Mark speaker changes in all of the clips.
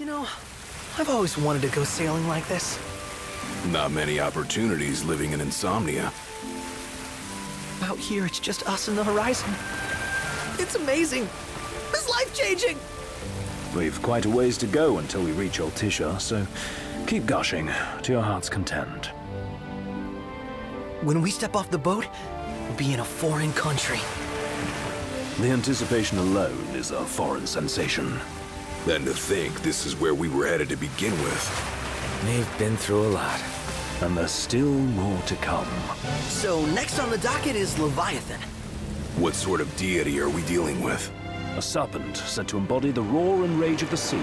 Speaker 1: You know, I've always wanted to go sailing like this.
Speaker 2: Not many opportunities living in Insomnia.
Speaker 1: Out here, it's just us and the horizon. It's amazing. It's life-changing.
Speaker 3: We've quite a ways to go until we reach Altissia, so keep gushing to your heart's content.
Speaker 1: When we step off the boat, we'll be in a foreign country.
Speaker 3: The anticipation alone is a foreign sensation.
Speaker 2: Then to think this is where we were headed to begin with.
Speaker 4: We've been through a lot.
Speaker 3: And there's still more to come.
Speaker 1: So next on the docket is Leviathan.
Speaker 2: What sort of deity are we dealing with?
Speaker 3: A serpent said to embody the roar and rage of the sea.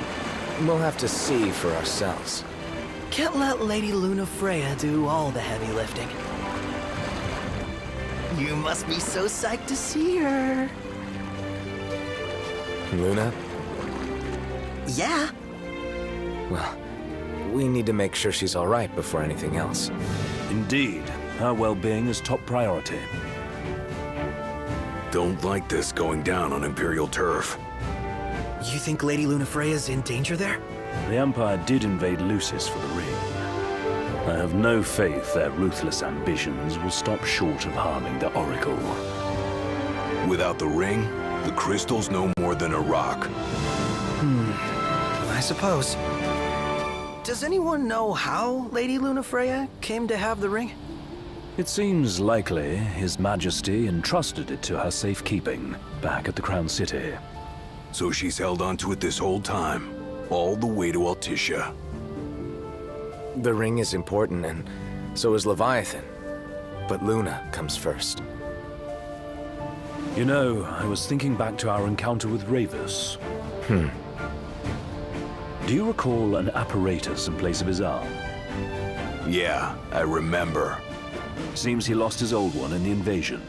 Speaker 4: We'll have to see for ourselves.
Speaker 1: Can't let Lady Luna Freya do all the heavy lifting. You must be so psyched to see her.
Speaker 4: Luna?
Speaker 1: Yeah.
Speaker 4: Well, we need to make sure she's all right before anything else.
Speaker 3: Indeed, her well-being is top priority.
Speaker 2: Don't like this going down on Imperial turf.
Speaker 1: You think Lady Luna Freya's in danger there?
Speaker 3: The Empire did invade Lucis for the ring. I have no faith their ruthless ambitions will stop short of harming the Oracle.
Speaker 2: Without the ring, the crystal's no more than a rock.
Speaker 1: I suppose. Does anyone know how Lady Luna Freya came to have the ring?
Speaker 3: It seems likely His Majesty entrusted it to her safekeeping back at the Crown City.
Speaker 2: So she's held onto it this whole time, all the way to Altissia.
Speaker 4: The ring is important, and so is Leviathan. But Luna comes first.
Speaker 3: You know, I was thinking back to our encounter with Ravus. Do you recall an apparatus in place of his arm?
Speaker 2: Yeah, I remember.
Speaker 3: Seems he lost his old one in the invasion.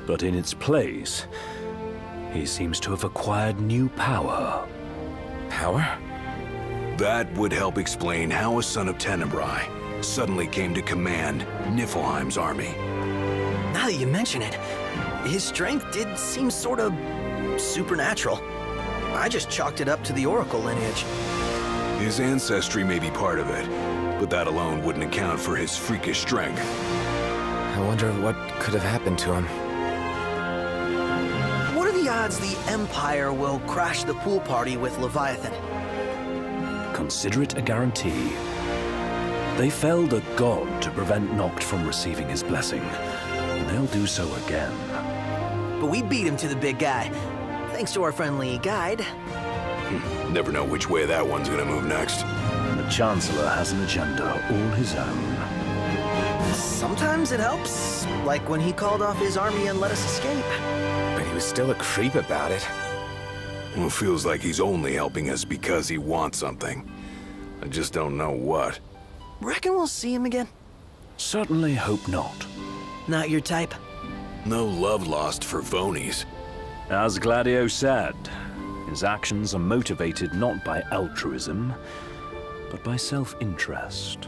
Speaker 3: But in its place, he seems to have acquired new power.
Speaker 4: Power?
Speaker 2: That would help explain how a son of Tenebrae suddenly came to command Niflheim's army.
Speaker 1: Now that you mention it, his strength did seem sort of supernatural. I just chalked it up to the Oracle lineage.
Speaker 2: His ancestry may be part of it, but that alone wouldn't account for his freakish strength.
Speaker 4: I wonder what could have happened to him.
Speaker 1: What are the odds the Empire will crash the pool party with Leviathan?
Speaker 3: Consider it a guarantee. They felled a god to prevent Noct from receiving his blessing, and they'll do so again.
Speaker 1: But we beat him to the big guy, thanks to our friendly guide.
Speaker 2: Never know which way that one's gonna move next.
Speaker 3: The Chancellor has an agenda all his own.
Speaker 1: Sometimes it helps, like when he called off his army and let us escape.
Speaker 4: But he was still a creep about it.
Speaker 2: Well, it feels like he's only helping us because he wants something. I just don't know what.
Speaker 1: Reckon we'll see him again?
Speaker 3: Certainly hope not.
Speaker 1: Not your type?
Speaker 2: No love lost for Vonies.
Speaker 3: As Gladio said, his actions are motivated not by altruism, but by self-interest.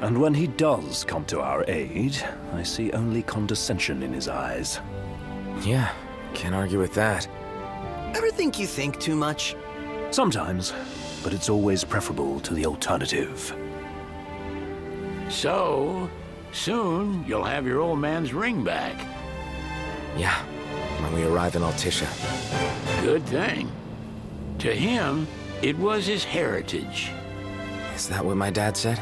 Speaker 3: And when he does come to our aid, I see only condescension in his eyes.
Speaker 4: Yeah, can't argue with that.
Speaker 1: Ever think you think too much?
Speaker 3: Sometimes, but it's always preferable to the alternative.
Speaker 5: So, soon you'll have your old man's ring back.
Speaker 4: Yeah, when we arrive in Altissia.
Speaker 5: Good thing. To him, it was his heritage.
Speaker 4: Is that what my dad said?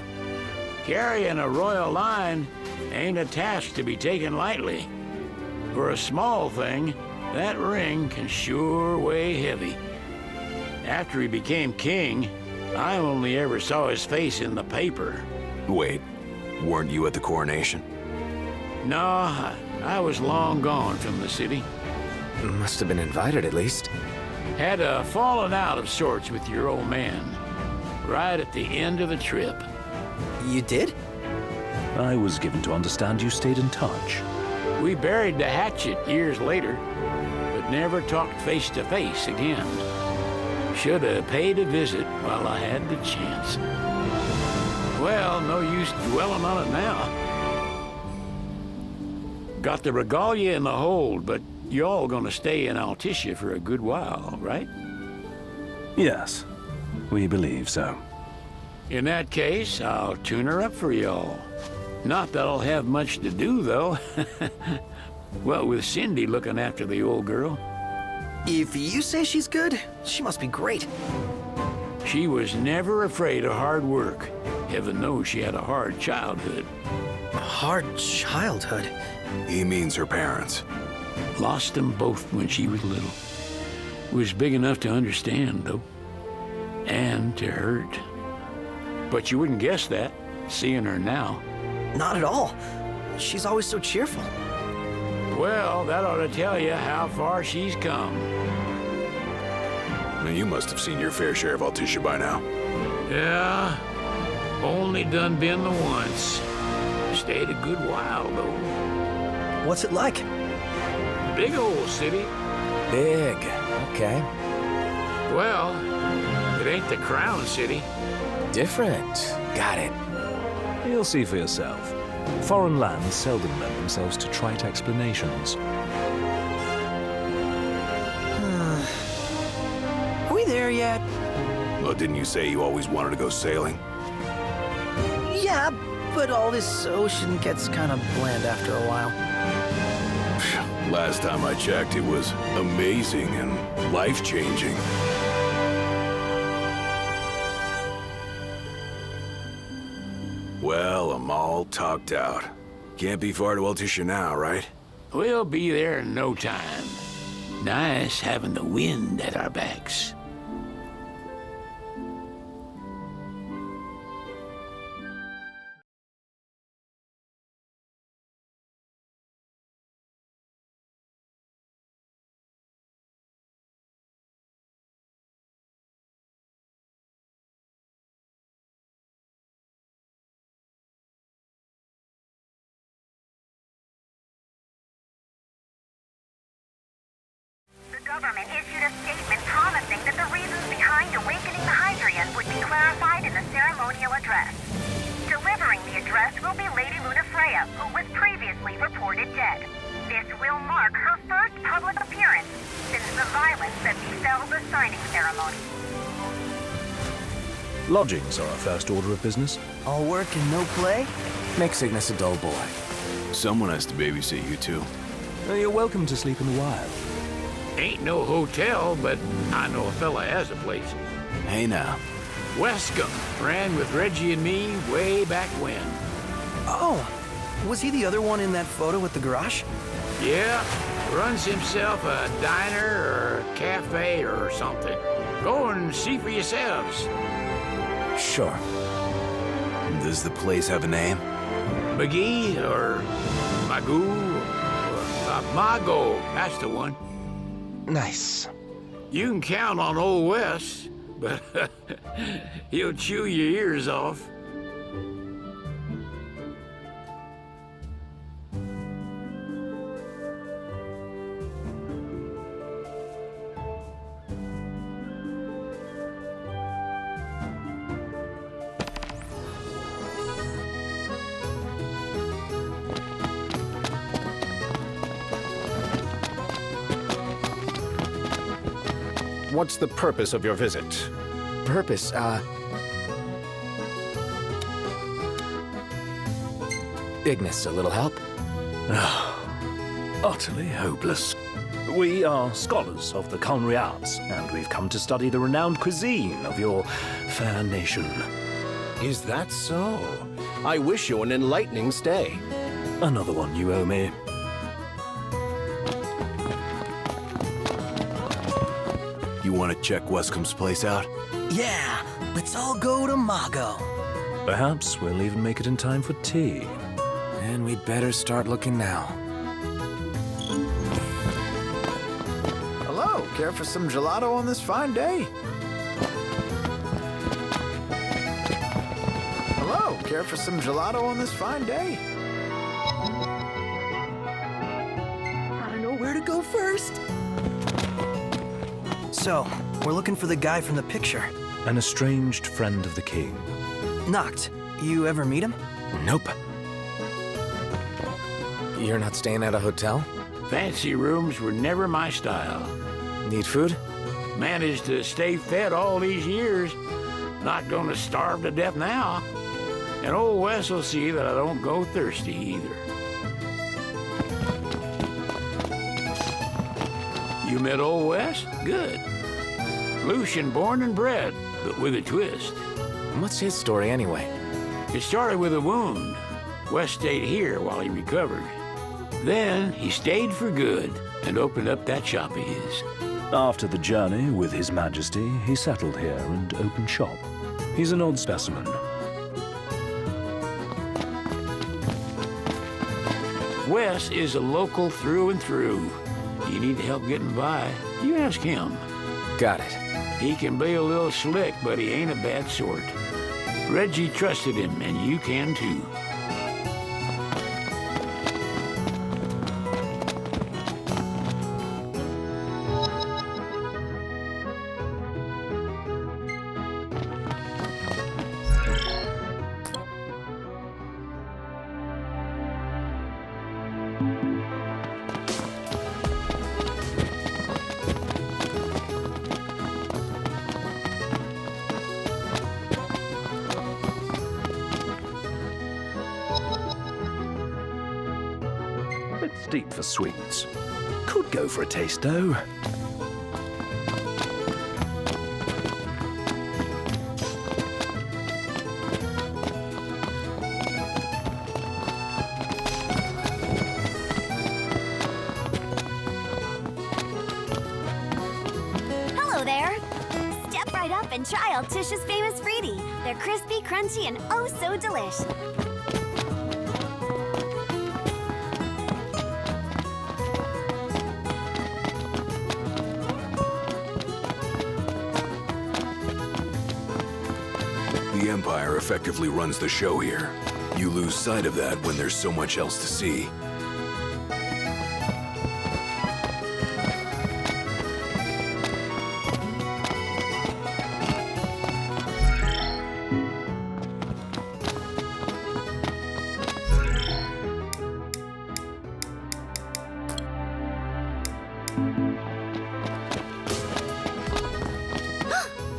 Speaker 5: Carrying a royal line ain't a task to be taken lightly. For a small thing, that ring can sure weigh heavy. After he became king, I only ever saw his face in the paper.
Speaker 2: Wait, weren't you at the coronation?
Speaker 5: No, I was long gone from the city.
Speaker 4: Must have been invited at least.
Speaker 5: Had a falling out of sorts with your old man, right at the end of the trip.
Speaker 1: You did?
Speaker 3: I was given to understand you stayed in touch.
Speaker 5: We buried the hatchet years later, but never talked face to face again. Should have paid a visit while I had the chance. Well, no use dwelling on it now. Got the regalia in the hold, but y'all gonna stay in Altissia for a good while, right?
Speaker 3: Yes, We believe so.
Speaker 5: In that case, I'll tune her up for y'all. Not that I'll have much to do, though. Well, with Cindy looking after the old girl.
Speaker 1: If you say she's good, she must be great.
Speaker 5: She was never afraid of hard work. Heaven knows she had a hard childhood.
Speaker 1: A hard childhood.
Speaker 2: He means her parents.
Speaker 5: Lost them both when she was little. Was big enough to understand, though. And to hurt. But you wouldn't guess that, seeing her now.
Speaker 1: Not at all. She's always so cheerful.
Speaker 5: Well, that ought to tell you how far she's come.
Speaker 2: Now, you must have seen your fair share of Altissia by now.
Speaker 5: Yeah, only done been the once. Stayed a good while, though.
Speaker 1: What's it like?
Speaker 5: Big old city.
Speaker 4: Big. Okay.
Speaker 5: Well, it ain't the Crown City.
Speaker 4: Different. Got it.
Speaker 3: You'll see for yourself. Foreign lands seldom lend themselves to trite explanations.
Speaker 1: Are we there yet?
Speaker 2: Well, didn't you say you always wanted to go sailing?
Speaker 1: Yeah, but all this ocean gets kind of bland after a while.
Speaker 2: Last time I checked, it was amazing and life-changing. Well, I'm all talked out. Can't be far to Altissia now, right?
Speaker 5: We'll be there in no time. Nice having the wind at our backs.
Speaker 6: The government issued a statement promising that the reasons behind awakening the Hydraean would be clarified in the ceremonial address. Delivering the address will be Lady Luna Freya, who was previously reported dead. This will mark her first public appearance since the violence that befell the signing ceremony.
Speaker 3: Lodgings are our first order of business.
Speaker 1: All work and no play?
Speaker 4: Make Cygnus a dull boy.
Speaker 2: Someone has to babysit you two.
Speaker 3: You're welcome to sleep in the wild.
Speaker 5: Ain't no hotel, but I know a fella has a place.
Speaker 2: Hey now.
Speaker 5: Westcomb ran with Reggie and me way back when.
Speaker 1: Oh, was he the other one in that photo with the garage?
Speaker 5: Yeah, runs himself a diner or a cafe or something. Go and see for yourselves.
Speaker 4: Sure.
Speaker 2: Does the place have a name?
Speaker 5: McGee or Magoo or Mago, that's the one.
Speaker 4: Nice.
Speaker 5: You can count on Old Wes, but he'll chew your ears off.
Speaker 7: What's the purpose of your visit?
Speaker 4: Purpose, Ignis, a little help?
Speaker 3: Utterly hopeless. We are scholars of the culinary arts, and we've come to study the renowned cuisine of your fair nation.
Speaker 7: Is that so? I wish you an enlightening stay.
Speaker 3: Another one you owe me.
Speaker 2: You want to check Westcomb's place out?
Speaker 1: Yeah, let's all go to Mago.
Speaker 3: Perhaps we'll even make it in time for tea.
Speaker 4: And we'd better start looking now.
Speaker 8: Hello, care for some gelato on this fine day? Hello, care for some gelato on this fine day?
Speaker 1: I don't know where to go first. So, we're looking for the guy from the picture.
Speaker 3: An estranged friend of the king.
Speaker 1: Noct, you ever meet him?
Speaker 4: Nope. You're not staying at a hotel?
Speaker 5: Fancy rooms were never my style.
Speaker 4: Need food?
Speaker 5: Managed to stay fed all these years. Not gonna starve to death now. And old Wes will see that I don't go thirsty either. You met old Wes? Good. Lucian born and bred, but with a twist.
Speaker 4: What's his story anyway?
Speaker 5: It started with a wound. Wes stayed here while he recovered. Then he stayed for good and opened up that shop of his.
Speaker 3: After the journey with His Majesty, he settled here and opened shop. He's an odd specimen.
Speaker 5: Wes is a local through and through. You need help getting by, you ask him.
Speaker 4: Got it.
Speaker 5: He can be a little slick, but he ain't a bad sort. Reggie trusted him, and you can too.
Speaker 3: Bit steep for sweets. Could go for a taste, though.
Speaker 9: Hello there. Step right up and try Alticia's famous fruity. They're crispy, crunchy, and oh so delish.
Speaker 2: The Empire effectively runs the show here. You lose sight of that when there's so much else to see.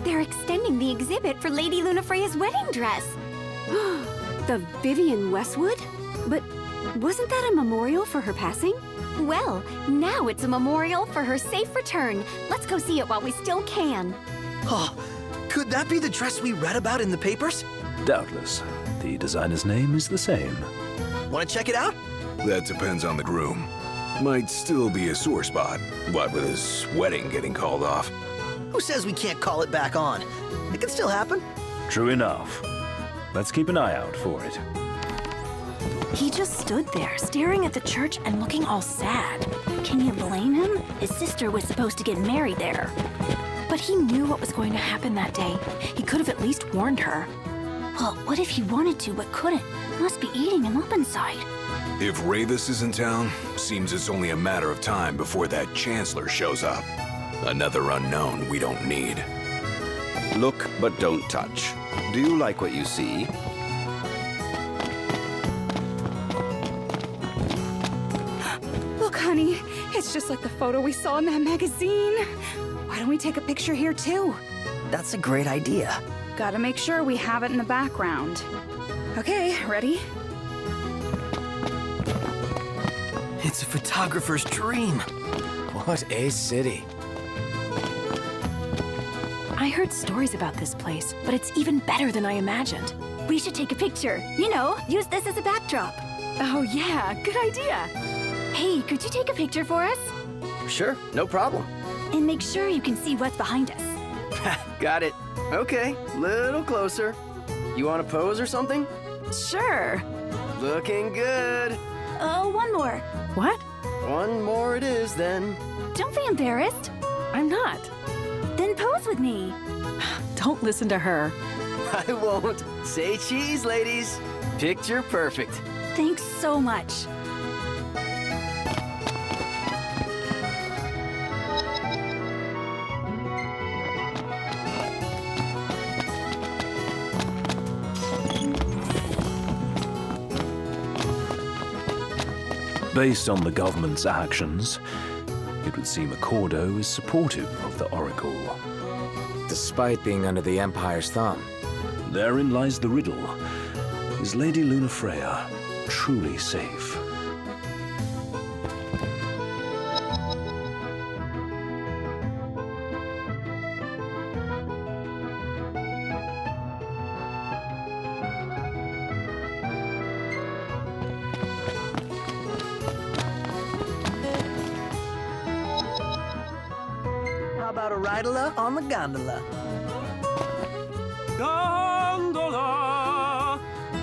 Speaker 9: They're extending the exhibit for Lady Lunafreya's wedding dress.
Speaker 10: The Vivian Westwood? But wasn't that a memorial for her passing?
Speaker 9: Well, now it's a memorial for her safe return. Let's go see it while we still can.
Speaker 1: Oh, could that be the dress we read about in the papers?
Speaker 3: Doubtless. The designer's name is the same.
Speaker 1: Want to check it out?
Speaker 2: That depends on the groom. Might still be a sore spot, what with his wedding getting called off.
Speaker 1: Who says we can't call it back on? It can still happen.
Speaker 3: True enough. Let's keep an eye out for it.
Speaker 10: He just stood there, staring at the church and looking all sad. Can you blame him? His sister was supposed to get married there. But he knew what was going to happen that day. He could have at least warned her. Well, what if he wanted to but couldn't? Must be eating him up inside.
Speaker 2: If Ravis is in town, seems it's only a matter of time before that Chancellor shows up. Another unknown we don't need.
Speaker 11: Look, but don't touch. Do you like what you see?
Speaker 10: Look, honey, it's just like the photo we saw in that magazine. Why don't we take a picture here, too?
Speaker 1: That's a great idea.
Speaker 10: Gotta make sure we have it in the background. Okay, ready?
Speaker 1: It's a photographer's dream.
Speaker 4: What a city.
Speaker 10: I heard stories about this place, but it's even better than I imagined.
Speaker 9: We should take a picture. You know, use this as a backdrop.
Speaker 10: Oh yeah, good idea.
Speaker 9: Hey, could you take a picture for us?
Speaker 1: Sure, no problem.
Speaker 9: And make sure you can see what's behind us.
Speaker 1: Got it. Okay, little closer. You want to pose or something?
Speaker 10: Sure.
Speaker 1: Looking good.
Speaker 9: Oh, one more.
Speaker 10: What?
Speaker 1: One more it is then.
Speaker 9: Don't be embarrassed.
Speaker 10: I'm not.
Speaker 9: Then pose with me.
Speaker 10: Don't listen to her.
Speaker 1: I won't. Say cheese, ladies. Picture perfect.
Speaker 9: Thanks so much.
Speaker 3: Based on the government's actions, It would seem Accordo is supportive of the Oracle.
Speaker 4: Despite being under the Empire's thumb.
Speaker 3: Therein lies the riddle. Is Lady Lunafreya truly safe?
Speaker 1: How about a ridola on the gondola?
Speaker 12: Gondola!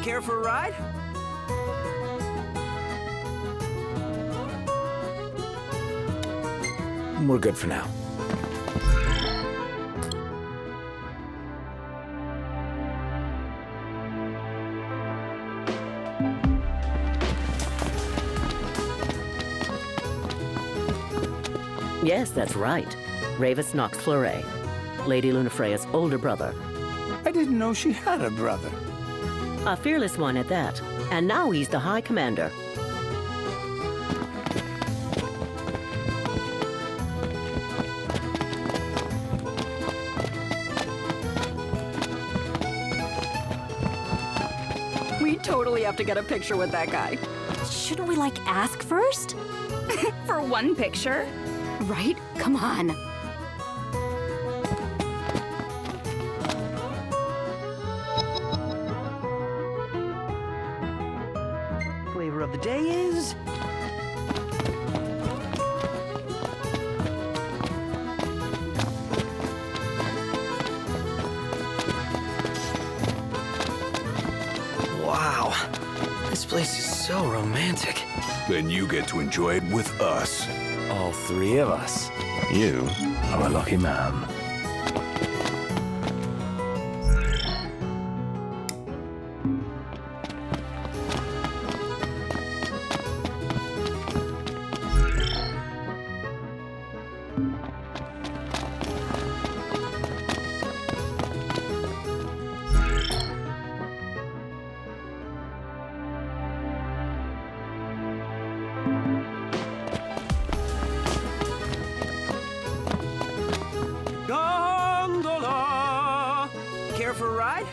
Speaker 12: Care for a ride?
Speaker 4: We're good for now.
Speaker 13: Yes, that's right. Ravis Nox Fleuret, Lady Lunafreya's older brother.
Speaker 12: I didn't know she had a brother.
Speaker 13: A fearless one at that. And now he's the High Commander.
Speaker 10: We totally have to get a picture with that guy. Shouldn't we, like, ask first? For one picture? Right? Come on.
Speaker 1: Flavor of the day is... Wow. This place is so romantic.
Speaker 2: Then you get to enjoy it with us.
Speaker 4: All three of us.
Speaker 3: You are a lucky man.
Speaker 12: Gondola! Care for a ride?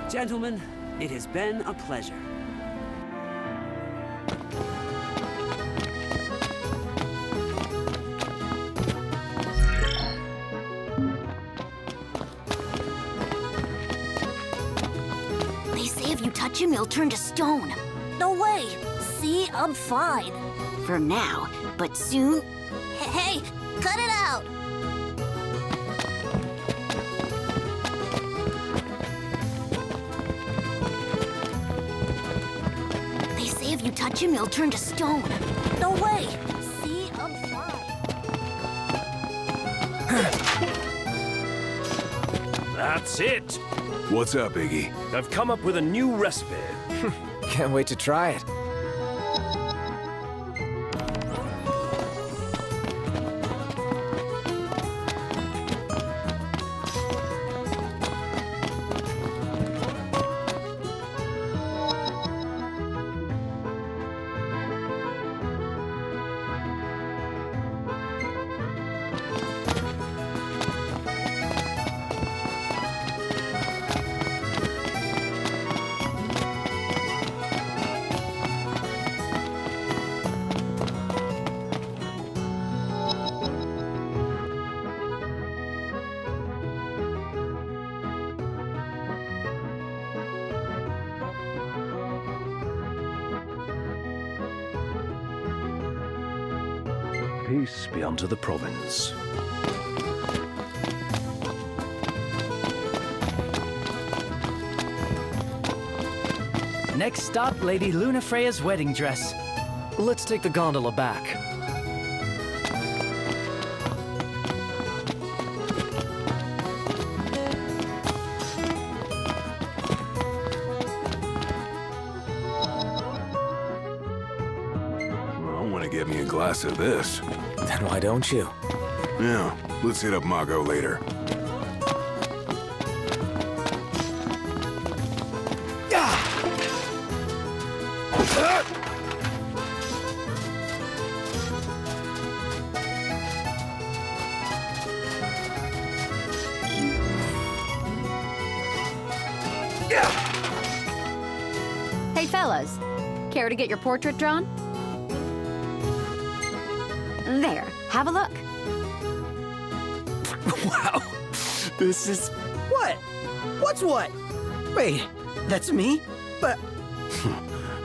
Speaker 12: Gentlemen, it has been a pleasure.
Speaker 9: They say if you touch him, he'll turn to stone. No way. See, I'm fine. For now, but soon... Hey, cut it out! They say if you touch him, he'll turn to stone. No way. See, I'm fine.
Speaker 3: That's it!
Speaker 2: What's up, Iggy?
Speaker 3: I've come up with a new recipe.
Speaker 4: Can't wait to try it.
Speaker 3: Peace be unto the province.
Speaker 14: Next stop, Lady Lunafreya's wedding dress.
Speaker 4: Let's take the gondola back.
Speaker 2: I want to get me a glass of this.
Speaker 4: Then why don't you?
Speaker 2: Yeah, let's hit up Margot later.
Speaker 15: Hey, fellas. Care to get your portrait drawn? There, have a look.
Speaker 1: Wow. This is... What? What's what? Wait, that's me? But...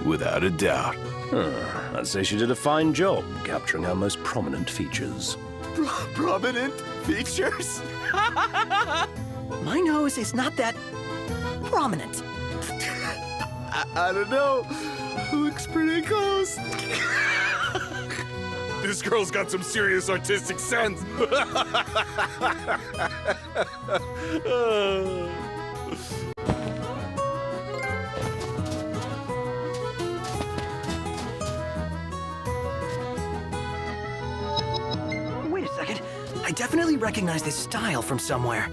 Speaker 2: Without a doubt.
Speaker 3: I'd say she did a fine job capturing her most prominent features.
Speaker 1: Prominent features? My nose is not that... prominent.
Speaker 8: I don't know. Looks pretty close.
Speaker 2: This girl's got some serious artistic sense.
Speaker 1: Wait a second. I definitely recognize this style from somewhere.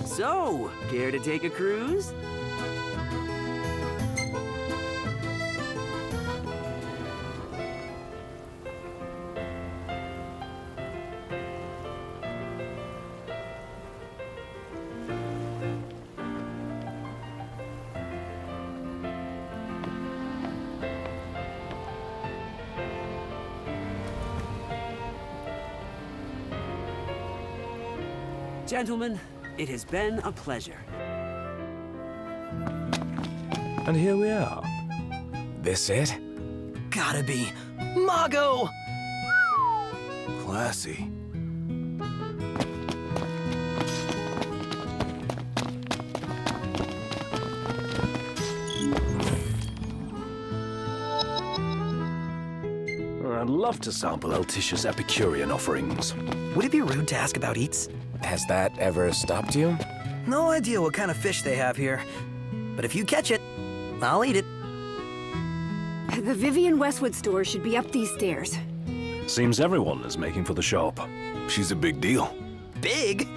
Speaker 12: So, care to take a cruise? Gentlemen, it has been a pleasure.
Speaker 3: And here we are.
Speaker 4: This it?
Speaker 1: Gotta be. Margot!
Speaker 2: Classy.
Speaker 3: I'd love to sample Altissia's Epicurean offerings.
Speaker 1: Would it be rude to ask about eats?
Speaker 4: Has that ever stopped you?
Speaker 1: No idea what kind of fish they have here. But if you catch it, I'll eat it.
Speaker 10: The Vivian Westwood store should be up these stairs.
Speaker 3: Seems everyone is making for the shop.
Speaker 2: She's a big deal.
Speaker 1: Big?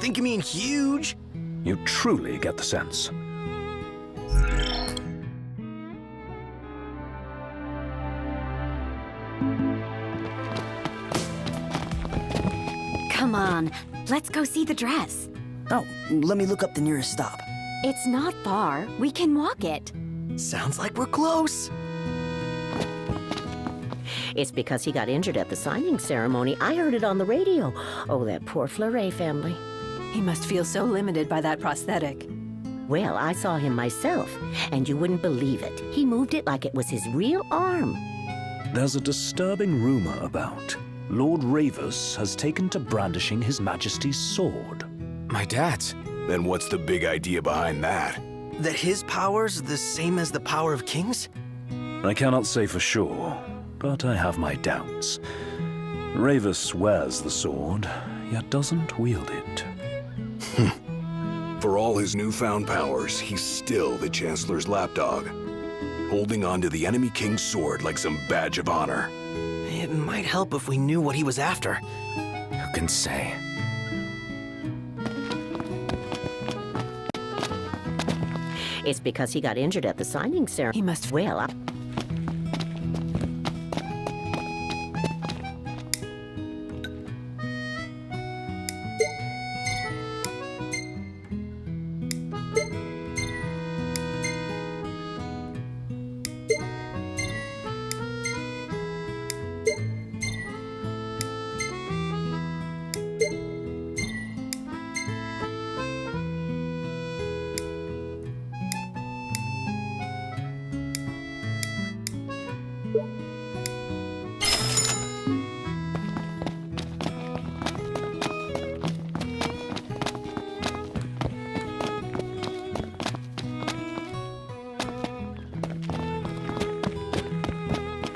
Speaker 1: Think you mean huge?
Speaker 3: You truly get the sense.
Speaker 9: Come on, let's go see the dress.
Speaker 16: Oh, let me look up the nearest stop.
Speaker 9: It's not far. We can walk it.
Speaker 1: Sounds like we're close.
Speaker 13: It's because he got injured at the signing ceremony. I heard it on the radio. Oh, that poor Fleuret family.
Speaker 10: He must feel so limited by that prosthetic.
Speaker 13: Well, I saw him myself, and you wouldn't believe it. He moved it like it was his real arm.
Speaker 3: There's a disturbing rumor about Lord Ravus has taken to brandishing His Majesty's sword.
Speaker 4: My dad's.
Speaker 2: Then what's the big idea behind that?
Speaker 1: That his power's the same as the power of kings?
Speaker 3: I cannot say for sure, but I have my doubts. Ravus wears the sword, yet doesn't wield it.
Speaker 2: For all his newfound powers, he's still the Chancellor's lapdog, holding on to the enemy king's sword like some badge of honor.
Speaker 1: It might help if we knew what he was after.
Speaker 4: Who can say?
Speaker 13: It's because he got injured at the signing ceremony.
Speaker 10: He must...
Speaker 13: Well,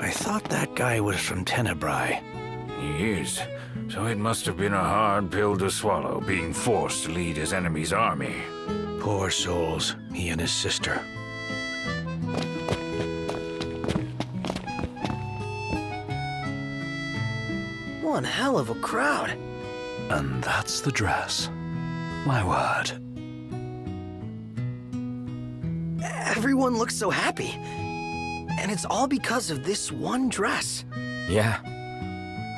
Speaker 17: I thought that guy was from Tenebrae.
Speaker 18: He is. So it must have been a hard pill to swallow, being forced to lead his enemy's army.
Speaker 17: Poor souls, he and his sister.
Speaker 1: One hell of a crowd.
Speaker 3: And that's the dress. My word.
Speaker 1: Everyone looks so happy. And it's all because of this one dress.
Speaker 4: Yeah.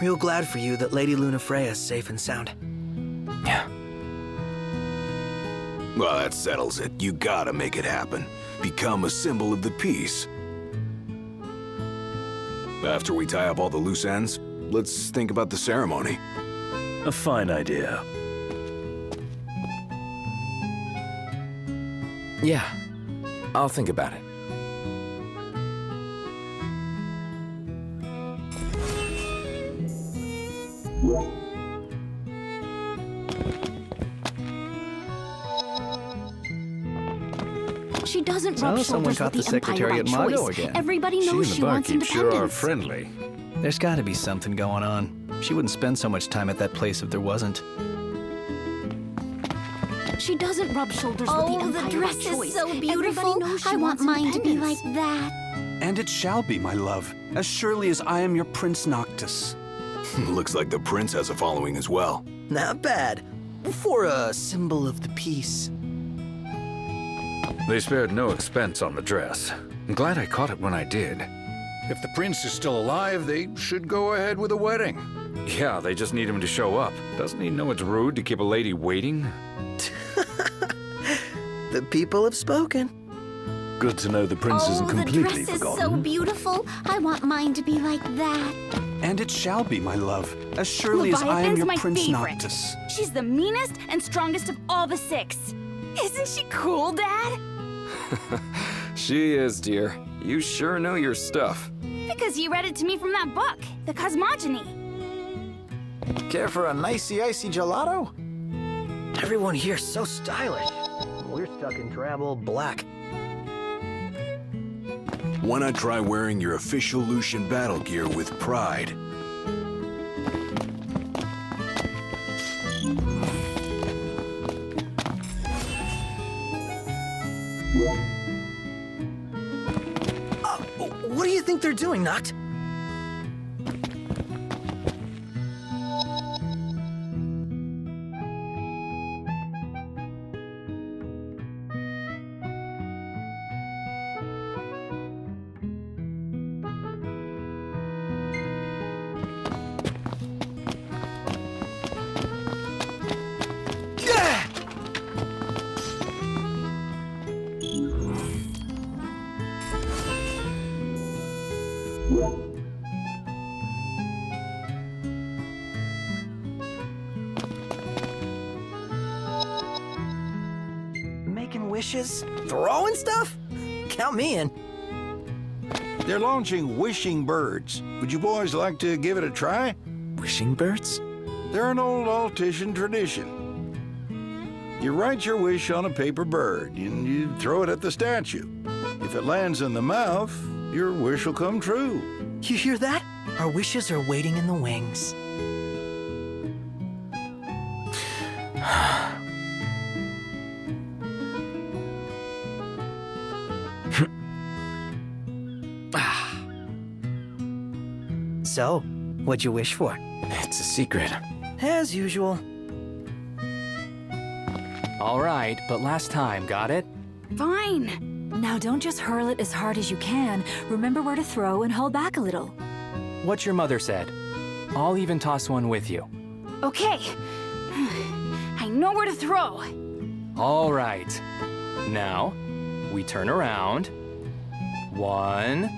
Speaker 1: Real glad for you that Lady Lunafreya's safe and sound.
Speaker 4: Yeah.
Speaker 2: Well, that settles it. You gotta make it happen. Become a symbol of the peace. After we tie up all the loose ends, let's think about the ceremony.
Speaker 3: A fine idea.
Speaker 4: Yeah. I'll think about it.
Speaker 9: She doesn't
Speaker 17: So
Speaker 9: rub
Speaker 17: someone
Speaker 9: shoulders
Speaker 17: caught
Speaker 9: with
Speaker 17: the
Speaker 9: the Empire
Speaker 17: secretary
Speaker 9: by
Speaker 17: at Mago
Speaker 9: choice.
Speaker 17: again.
Speaker 9: Everybody knows she wants independence.
Speaker 18: friendly.
Speaker 17: There's gotta be something going on. She wouldn't spend so much time at that place if there wasn't.
Speaker 9: She doesn't rub shoulders with the Empire
Speaker 10: the dress
Speaker 9: by
Speaker 10: is
Speaker 9: choice.
Speaker 10: so beautiful.
Speaker 9: Everybody knows she
Speaker 10: I want
Speaker 9: wants
Speaker 10: mine to be
Speaker 9: independence.
Speaker 10: like that.
Speaker 19: And it shall be, my love, as surely as I am your Prince Noctis.
Speaker 2: Looks like the prince has a following as well.
Speaker 1: Not bad. For a symbol of the peace.
Speaker 18: They spared no expense on the dress. I'm glad I caught it when I did.
Speaker 7: If the prince is still alive, they should go ahead with a wedding.
Speaker 18: Yeah, they just need him to show up. Doesn't he know it's rude to keep a lady waiting?
Speaker 1: The people have spoken.
Speaker 3: Good to know the prince isn't completely
Speaker 10: the dress
Speaker 3: forgotten.
Speaker 10: is so beautiful. I want mine to be like that.
Speaker 19: And it shall be, my love, as surely as I am
Speaker 20: Leviathan's
Speaker 19: your
Speaker 20: my
Speaker 19: Prince
Speaker 20: favorite.
Speaker 19: Noctis.
Speaker 20: She's the meanest and strongest of all the six. Isn't she cool, Dad?
Speaker 21: She is, dear. You sure know your stuff.
Speaker 20: Because you read it to me from that book, The Cosmogony.
Speaker 8: Care for a nicey icy gelato?
Speaker 1: Everyone here's so stylish. We're stuck in drab old black.
Speaker 2: Why not try wearing your official Lucian battle gear with pride?
Speaker 1: What do you think they're doing, Noct? Making wishes? Throwing stuff? Count me in.
Speaker 8: They're launching wishing birds. Would you boys like to give it a try?
Speaker 4: Wishing birds?
Speaker 8: They're an old Altisian tradition. You write your wish on a paper bird, and you throw it at the statue. If it lands in the mouth, your wish will come true.
Speaker 1: You hear that? Our wishes are waiting in the wings. So, what'd you wish for?
Speaker 4: It's a secret.
Speaker 1: As usual.
Speaker 22: All right, but last time, got it?
Speaker 10: Fine. Now don't just hurl it as hard as you can. Remember where to throw and hold back a little.
Speaker 22: What your mother said. I'll even toss one with you.
Speaker 20: Okay. I know where to throw.
Speaker 22: All right. Now, we turn around. 1,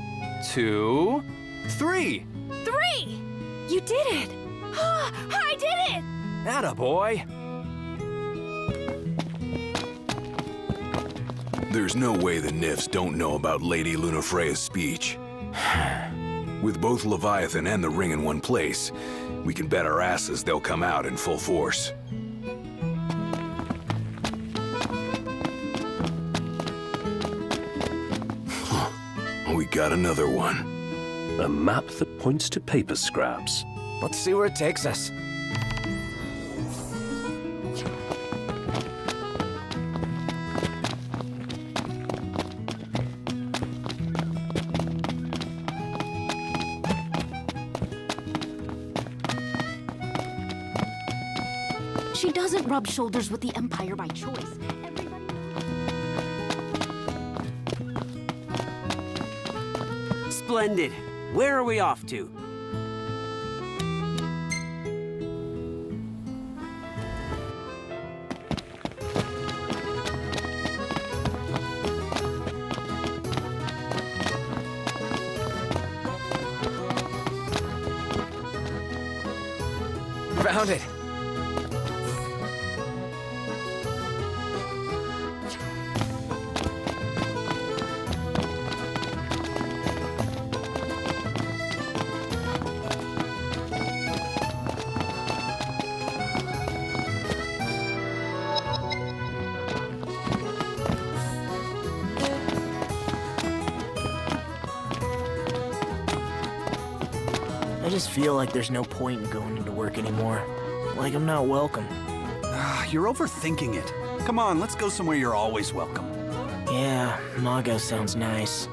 Speaker 22: 2, 3.
Speaker 20: 3! You did it! I did it!
Speaker 22: Attaboy!
Speaker 2: There's no way the Nifs don't know about Lady Lunafreya's speech. With both Leviathan and the ring in one place, we can bet our asses they'll come out in full force. Huh. We got another one.
Speaker 3: A map that points to paper scraps.
Speaker 4: Let's see where it takes us.
Speaker 9: She doesn't rub shoulders with the Empire by choice.
Speaker 12: Splendid. Where are we off to?
Speaker 4: Found it.
Speaker 16: I just feel like there's no point in going into work anymore. Like I'm not welcome.
Speaker 19: You're overthinking it. Come on, let's go somewhere you're always welcome.
Speaker 16: Yeah, Mago sounds nice.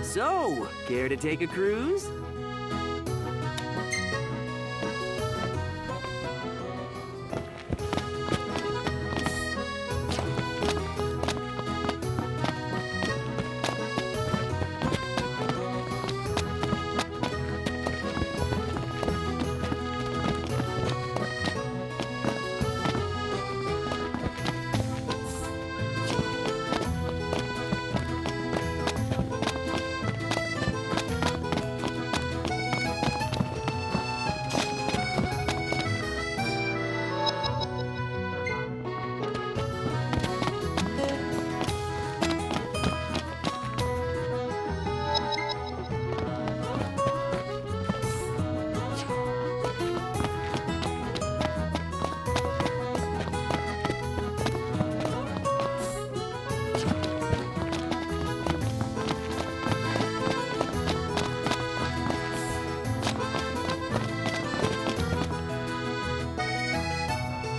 Speaker 12: So, care to take a cruise?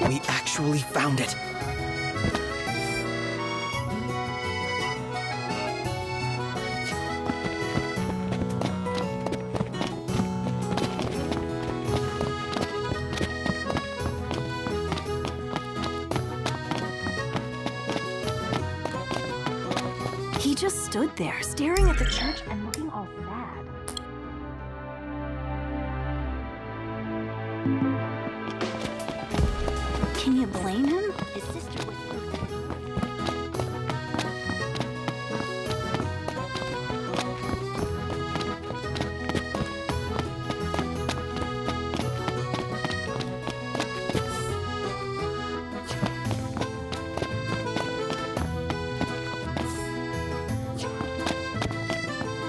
Speaker 1: We actually found it.
Speaker 10: He just stood there, staring at the church and looking all sad. Can you blame him? His sister was...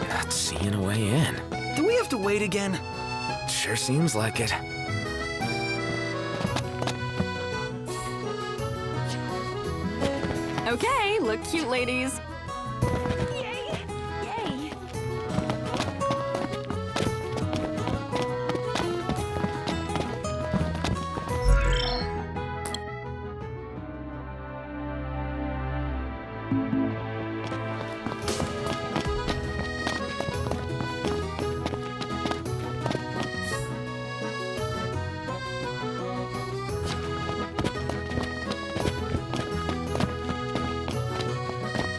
Speaker 4: Not seeing a way in.
Speaker 1: Do we have to wait again?
Speaker 4: Sure seems like it.
Speaker 15: Okay, look cute, ladies.
Speaker 20: Yay! Yay!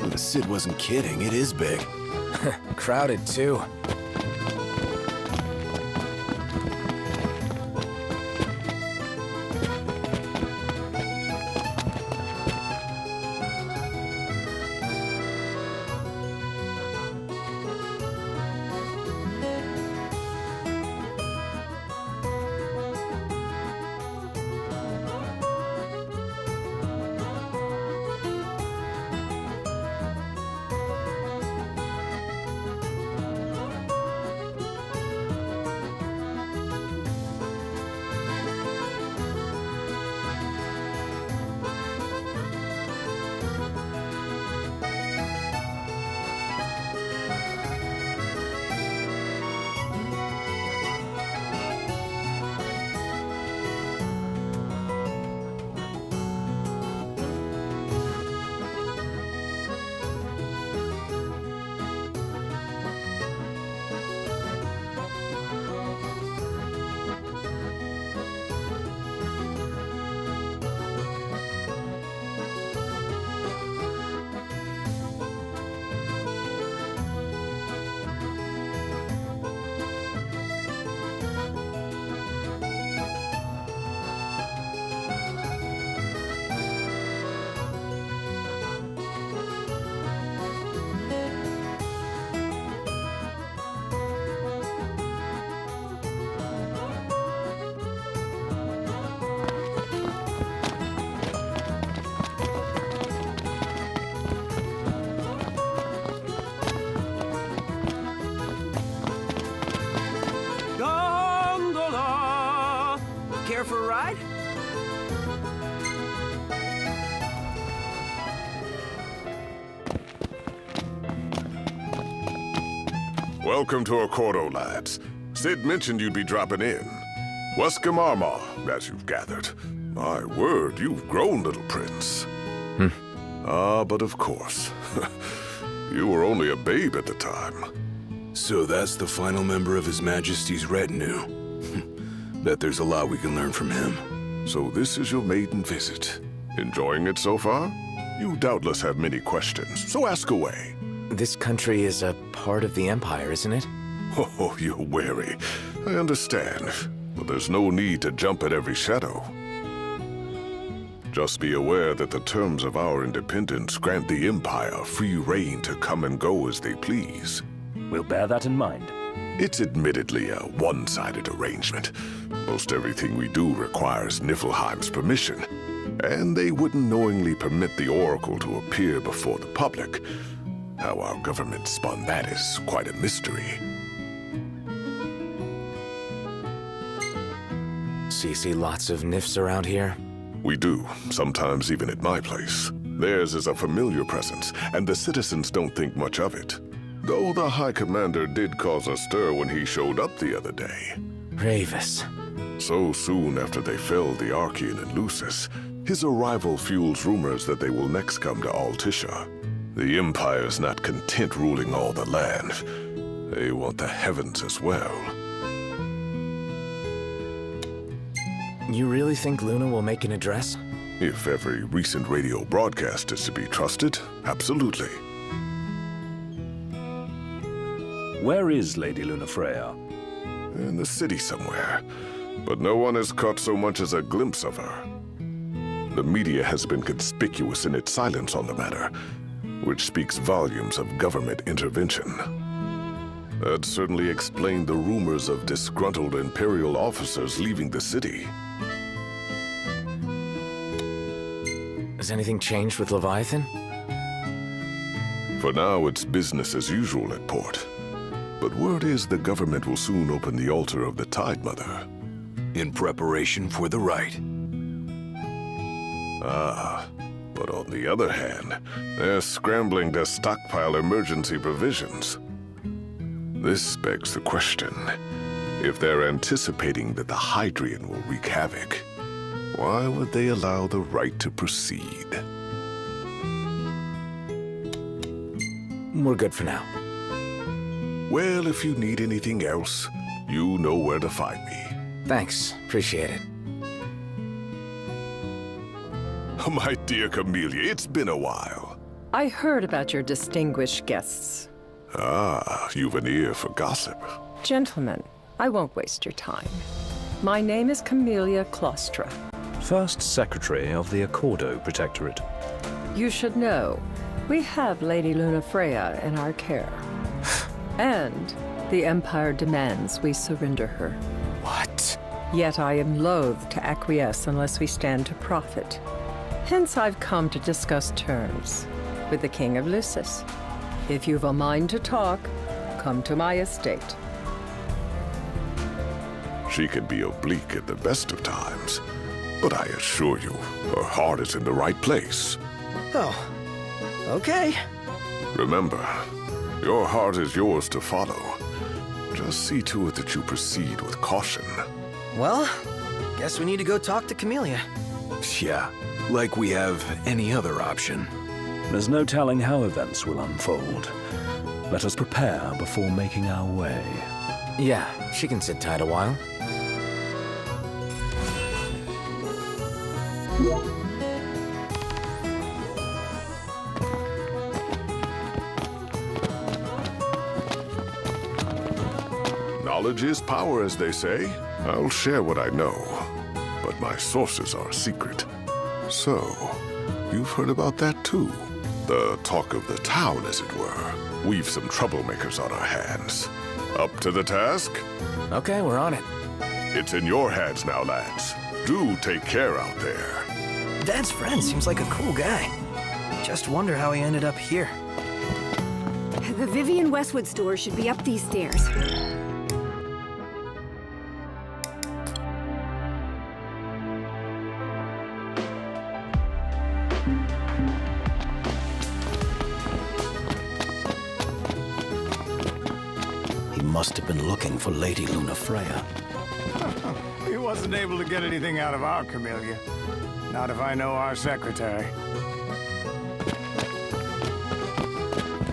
Speaker 2: The Sid wasn't kidding, it is big.
Speaker 4: Crowded, too.
Speaker 5: Welcome to Accordo, lads. Sid mentioned you'd be dropping in. Wescom Armor, as you've gathered. My word, you've grown, little prince. But of course. You were only a babe at the time.
Speaker 2: So that's the final member of His Majesty's retinue. Bet there's a lot we can learn from him.
Speaker 5: So this is your maiden visit. Enjoying it so far? You doubtless have many questions, so ask away.
Speaker 4: This country is a part of the Empire, isn't it?
Speaker 5: Oh, you're wary. I understand. But there's no need to jump at every shadow. Just be aware that the terms of our independence grant the Empire free reign to come and go as they please.
Speaker 3: We'll bear that in mind.
Speaker 5: It's admittedly a one-sided arrangement. Most everything we do requires Niflheim's permission, and they wouldn't knowingly permit the Oracle to appear before the public. How our government spun that is quite a mystery.
Speaker 4: So you see lots of Nifs around here?
Speaker 5: We do, sometimes even at my place. Theirs is a familiar presence, and the citizens don't think much of it. Though the High Commander did cause a stir when he showed up the other day.
Speaker 4: Ravis.
Speaker 5: So soon after they felled the Archean and Lucis, his arrival fuels rumors that they will next come to Altissia. The Empire's not content ruling all the land. They want the heavens as well.
Speaker 4: You really think Luna will make an address?
Speaker 5: If every recent radio broadcast is to be trusted, absolutely.
Speaker 3: Where is Lady Lunafreya?
Speaker 5: In the city somewhere, but no one has caught so much as a glimpse of her. The media has been conspicuous in its silence on the matter, which speaks volumes of government intervention. That certainly explained the rumors of disgruntled Imperial officers leaving the city.
Speaker 4: Has anything changed with Leviathan?
Speaker 5: For now, it's business as usual at port. But word is the government will soon open the altar of the Tide Mother.
Speaker 2: In preparation for the rite.
Speaker 5: But on the other hand, they're scrambling to stockpile emergency provisions. This begs the question, if they're anticipating that the Hydraean will wreak havoc, why would they allow the rite to proceed?
Speaker 4: We're good for now.
Speaker 5: Well, if you need anything else, you know where to find me.
Speaker 4: Thanks. Appreciate it.
Speaker 5: My dear Camellia, it's been a while.
Speaker 6: I heard about your distinguished guests.
Speaker 5: You've an ear for gossip.
Speaker 6: Gentlemen, I won't waste your time. My name is Camellia Claustra.
Speaker 3: First Secretary of the Accordo Protectorate.
Speaker 6: You should know, we have Lady Lunafreya in our care. And the Empire demands we surrender her.
Speaker 4: What?
Speaker 6: Yet I am loath to acquiesce unless we stand to profit. Hence I've come to discuss terms with the King of Lucis. If you've a mind to talk, come to my estate.
Speaker 5: She can be oblique at the best of times, but I assure you, her heart is in the right place.
Speaker 1: Oh, okay.
Speaker 5: Remember, your heart is yours to follow. Just see to it that you proceed with caution.
Speaker 1: Well, guess we need to go talk to Camellia.
Speaker 2: Yeah, like we have any other option.
Speaker 3: There's no telling how events will unfold. Let us prepare before making our way.
Speaker 4: Yeah, she can sit tight a while.
Speaker 5: Knowledge is power, as they say. I'll share what I know, but my sources are secret. So, you've heard about that too? The talk of the town, as it were. We've some troublemakers on our hands. Up to the task?
Speaker 4: Okay, we're on it.
Speaker 5: It's in your hands now, lads. Do take care out there.
Speaker 1: Dad's friend seems like a cool guy. Just wonder how he ended up here.
Speaker 23: The Vivian Westwood store should be up these stairs.
Speaker 11: must have been looking for Lady Lunafreya.
Speaker 13: He wasn't able to get anything out of our Camellia. Not if I know our secretary.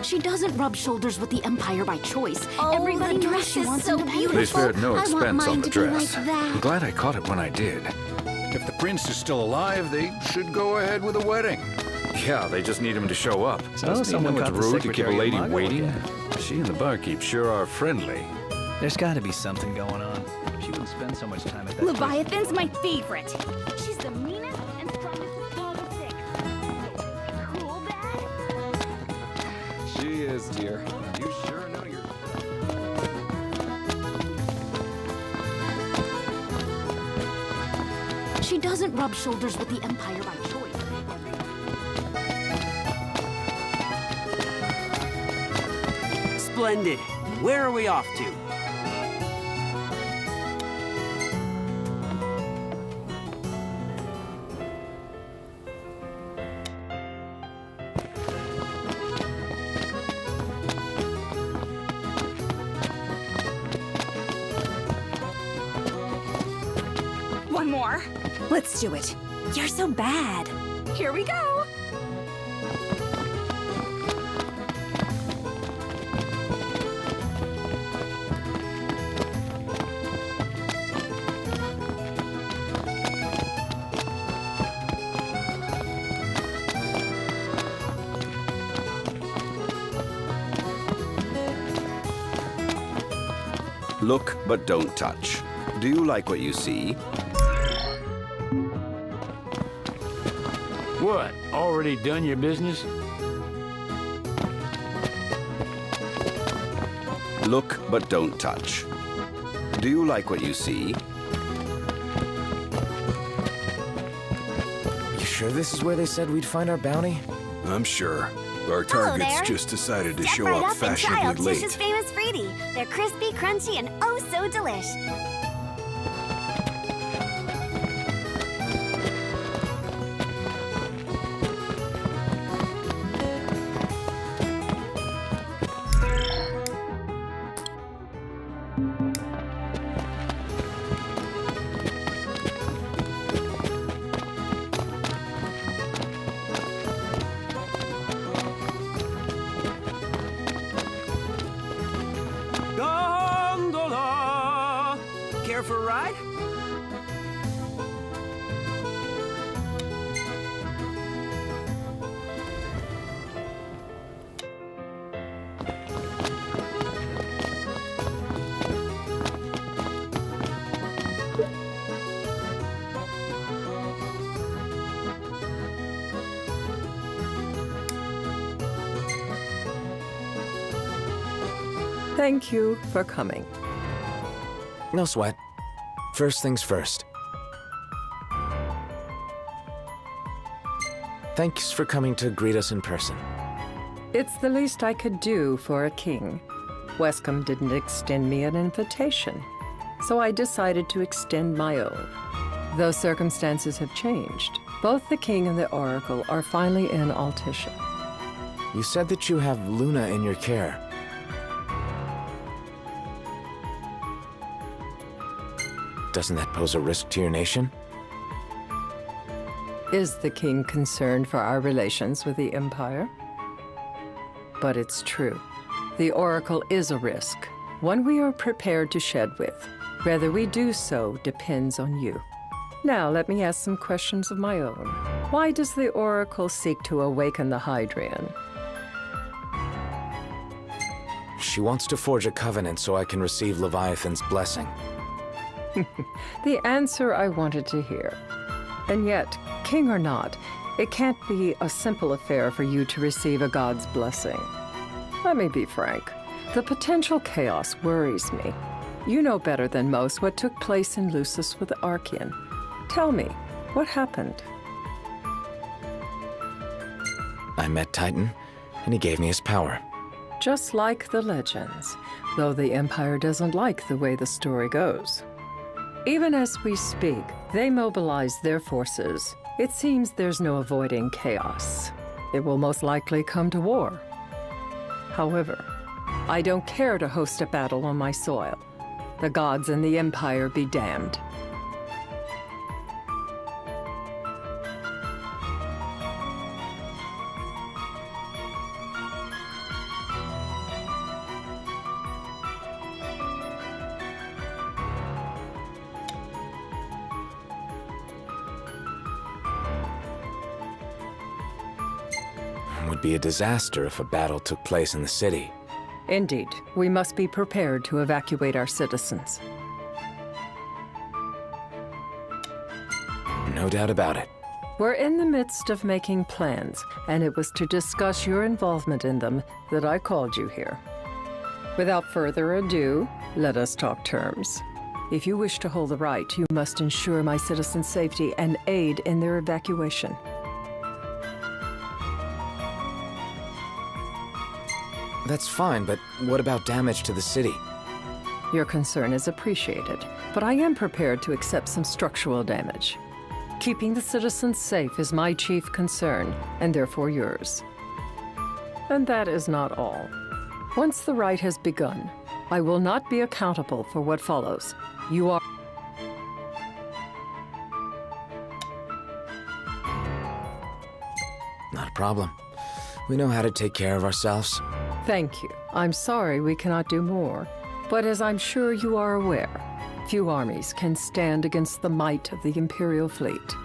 Speaker 9: She doesn't rub shoulders with the Empire by choice.
Speaker 20: Oh,
Speaker 9: Everybody
Speaker 20: the
Speaker 9: knows
Speaker 20: dress
Speaker 9: she
Speaker 20: is
Speaker 9: wants
Speaker 20: so
Speaker 9: independence.
Speaker 18: They spared no
Speaker 9: I want
Speaker 18: expense
Speaker 9: mine
Speaker 18: on the
Speaker 9: to be
Speaker 18: dress.
Speaker 9: like that.
Speaker 18: I'm glad I caught it when I did. If the prince is still alive, they should go ahead with the wedding. Yeah, they just need him to show up. Doesn't he know it's rude to keep a lady waiting? She and the barkeep sure are friendly.
Speaker 17: There's got to be something going on. She wouldn't spend so much time at that.
Speaker 20: Leviathan's my favorite. She's the meanest and strongest of all the six. Cool, Dad?
Speaker 21: She is, dear. You sure know your...
Speaker 9: She doesn't rub shoulders with the Empire by choice.
Speaker 12: Splendid. Where are we off to?
Speaker 20: One more.
Speaker 23: Let's do it.
Speaker 20: You're so bad. Here we go.
Speaker 14: Look, but don't touch. Do you like what you see?
Speaker 24: What? Already done your business?
Speaker 14: Look, but don't touch. Do you like what you see?
Speaker 4: You sure this is where they said we'd find our bounty?
Speaker 2: I'm sure. Our
Speaker 9: Hello
Speaker 2: targets
Speaker 9: there.
Speaker 2: just decided to
Speaker 9: Step
Speaker 2: show
Speaker 9: right
Speaker 2: up
Speaker 9: up and try
Speaker 2: fashionably
Speaker 9: Alticia's
Speaker 2: late.
Speaker 9: famous fruity. They're crispy, crunchy, and oh so delish.
Speaker 12: Gondola! Care for a ride?
Speaker 6: Thank you for coming.
Speaker 4: No sweat. First things first. Thanks for coming to greet us in person.
Speaker 6: It's the least I could do for a king. Wescombe didn't extend me an invitation, so I decided to extend my own. Though circumstances have changed, both the king and the oracle are finally in Altissia.
Speaker 4: You said that you have Luna in your care. Doesn't that pose a risk to your nation?
Speaker 6: Is the king concerned for our relations with the Empire? But it's true. The oracle is a risk, one we are prepared to shed with. Whether we do so depends on you. Now let me ask some questions of my own. Why does the oracle seek to awaken the Hydraean?
Speaker 4: She wants to forge a covenant so I can receive Leviathan's blessing.
Speaker 6: The answer I wanted to hear. And yet, king or not, it can't be a simple affair for you to receive a god's blessing. Let me be frank. The potential chaos worries me. You know better than most what took place in Lucis with the Archean. Tell me, what happened?
Speaker 4: I met Titan, and he gave me his power.
Speaker 6: Just like the legends, though the Empire doesn't like the way the story goes. Even as we speak, they mobilize their forces. It seems there's no avoiding chaos. It will most likely come to war. However, I don't care to host a battle on my soil. The gods and the Empire be damned.
Speaker 4: It would be a disaster if a battle took place in the city.
Speaker 6: Indeed, we must be prepared to evacuate our citizens.
Speaker 4: No doubt about it.
Speaker 6: We're in the midst of making plans, and it was to discuss your involvement in them that I called you here. Without further ado, let us talk terms. If you wish to hold the right, you must ensure my citizens' safety and aid in their evacuation.
Speaker 4: That's fine, but what about damage to the city?
Speaker 6: Your concern is appreciated, but I am prepared to accept some structural damage. Keeping the citizens safe is my chief concern, and therefore yours. And that is not all. Once the rite has begun, I will not be accountable for what follows. You are...
Speaker 4: Not a problem. We know how to take care of ourselves.
Speaker 6: Thank you. I'm sorry we cannot do more. But as I'm sure you are aware, few armies can stand against the might of the Imperial fleet.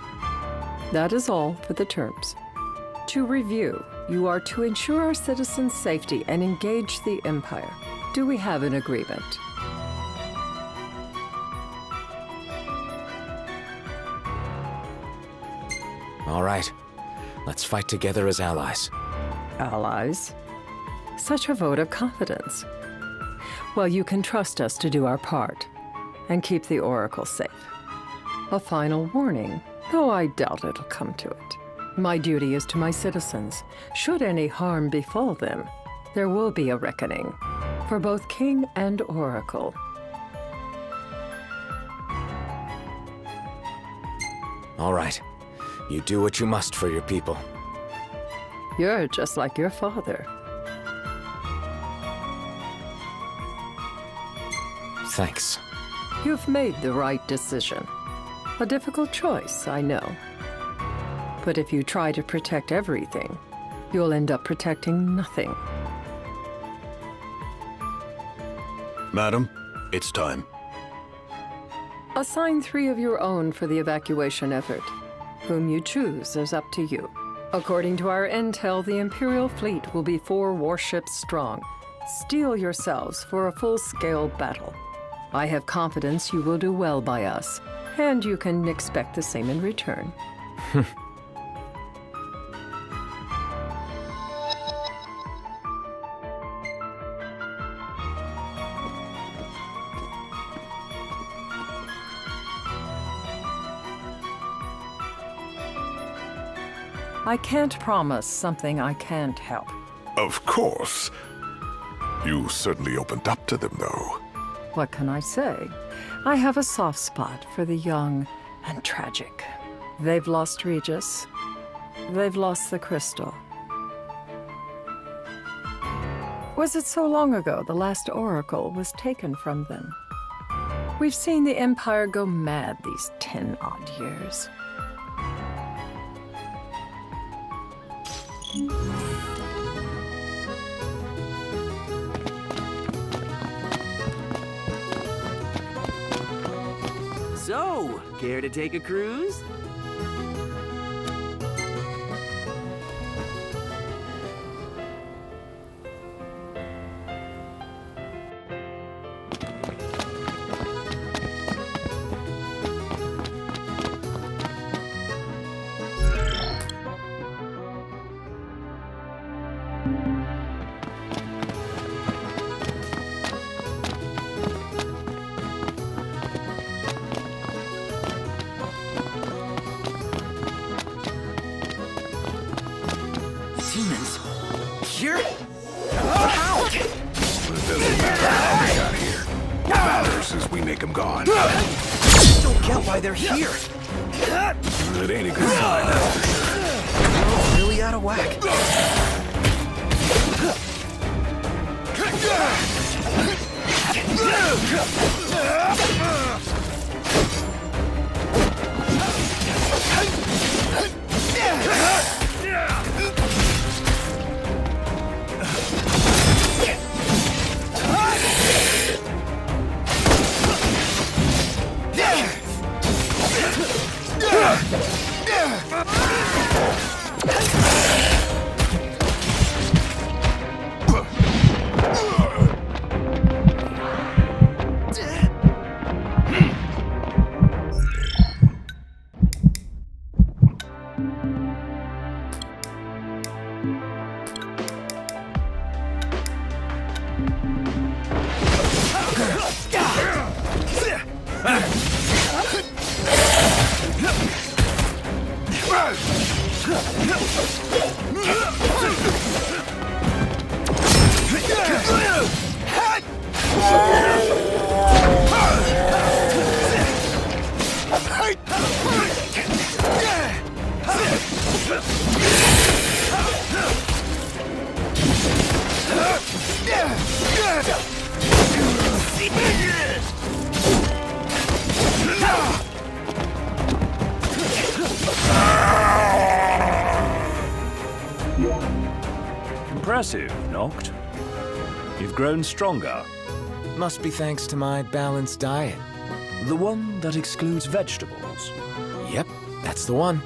Speaker 6: That is all for the terms. To review, you are to ensure our citizens' safety and engage the Empire. Do we have an agreement?
Speaker 4: All right. Let's fight together as allies.
Speaker 6: Allies? Such a vote of confidence. Well, you can trust us to do our part and keep the Oracle safe. A final warning, though I doubt it'll come to it. My duty is to my citizens. Should any harm befall them, there will be a reckoning for both King and Oracle.
Speaker 4: All right. You do what you must for your people.
Speaker 6: You're just like your father.
Speaker 4: Thanks.
Speaker 6: You've made the right decision. A difficult choice, I know. But if you try to protect everything, you'll end up protecting nothing.
Speaker 11: Madam, it's time.
Speaker 6: Assign 3 of your own for the evacuation effort. Whom you choose is up to you. According to our intel, the Imperial fleet will be 4 warships strong. Steel yourselves for a full-scale battle. I have confidence you will do well by us, and you can expect the same in return. I can't promise something I can't help.
Speaker 5: Of course. You certainly opened up to them, though.
Speaker 6: What can I say? I have a soft spot for the young and tragic. They've lost Regis. They've lost the crystal. Was it so long ago the last oracle was taken from them? We've seen the Empire go mad these 10-odd years.
Speaker 12: So, care to take a cruise?
Speaker 1: Demons? Here? How?
Speaker 2: It doesn't matter how they got here. What matters is we make them gone.
Speaker 1: I don't get why they're here.
Speaker 2: It ain't a good sign, that's for sure.
Speaker 1: They're all really out of whack.
Speaker 3: Impressive, Noct. You've grown stronger.
Speaker 4: Must be thanks to my balanced diet.
Speaker 3: The one that excludes vegetables.
Speaker 4: Yep, that's the one.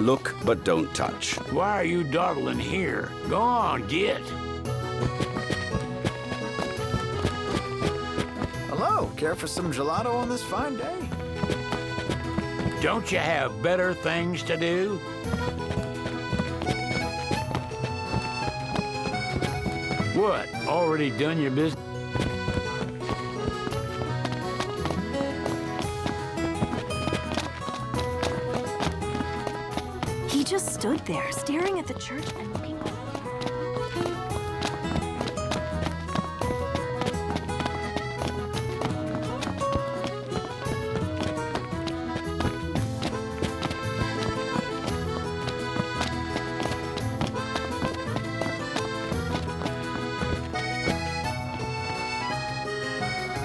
Speaker 14: Look, but don't touch.
Speaker 24: Why are you dawdling here? Go on, get.
Speaker 13: Hello, care for some gelato on this fine day?
Speaker 24: Don't you have better things to do? What, already done your business?
Speaker 10: He just stood there, staring at the church and looking all...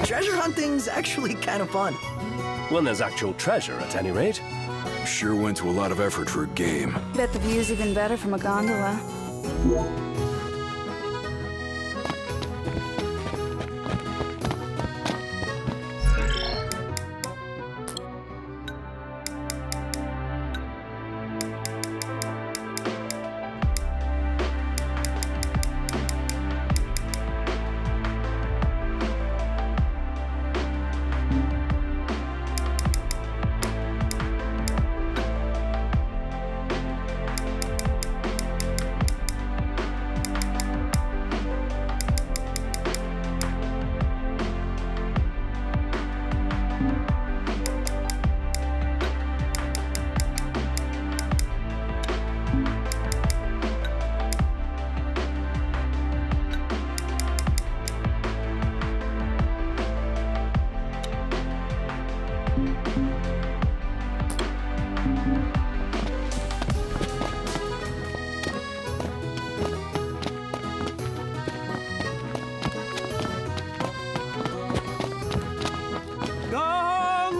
Speaker 1: Treasure hunting's actually kind of fun.
Speaker 3: When there's actual treasure, at any rate.
Speaker 2: Sure went to a lot of effort for a game.
Speaker 23: Bet the view's even better from a gondola.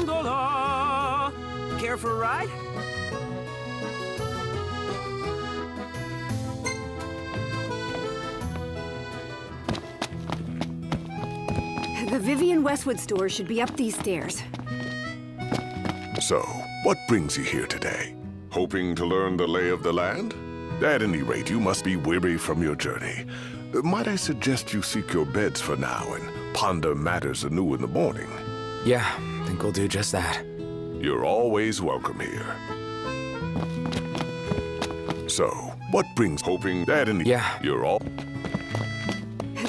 Speaker 12: Gondola! Care for a ride?
Speaker 23: The Vivian Westwood store should be up these stairs.
Speaker 5: So, what brings you here today? Hoping to learn the lay of the land? At any rate, you must be weary from your journey. Might I suggest you seek your beds for now and ponder matters anew in the morning?
Speaker 4: Yeah, I think we'll do just that.
Speaker 5: You're always welcome here. So, what brings hoping at any...
Speaker 4: Yeah.
Speaker 5: You're all...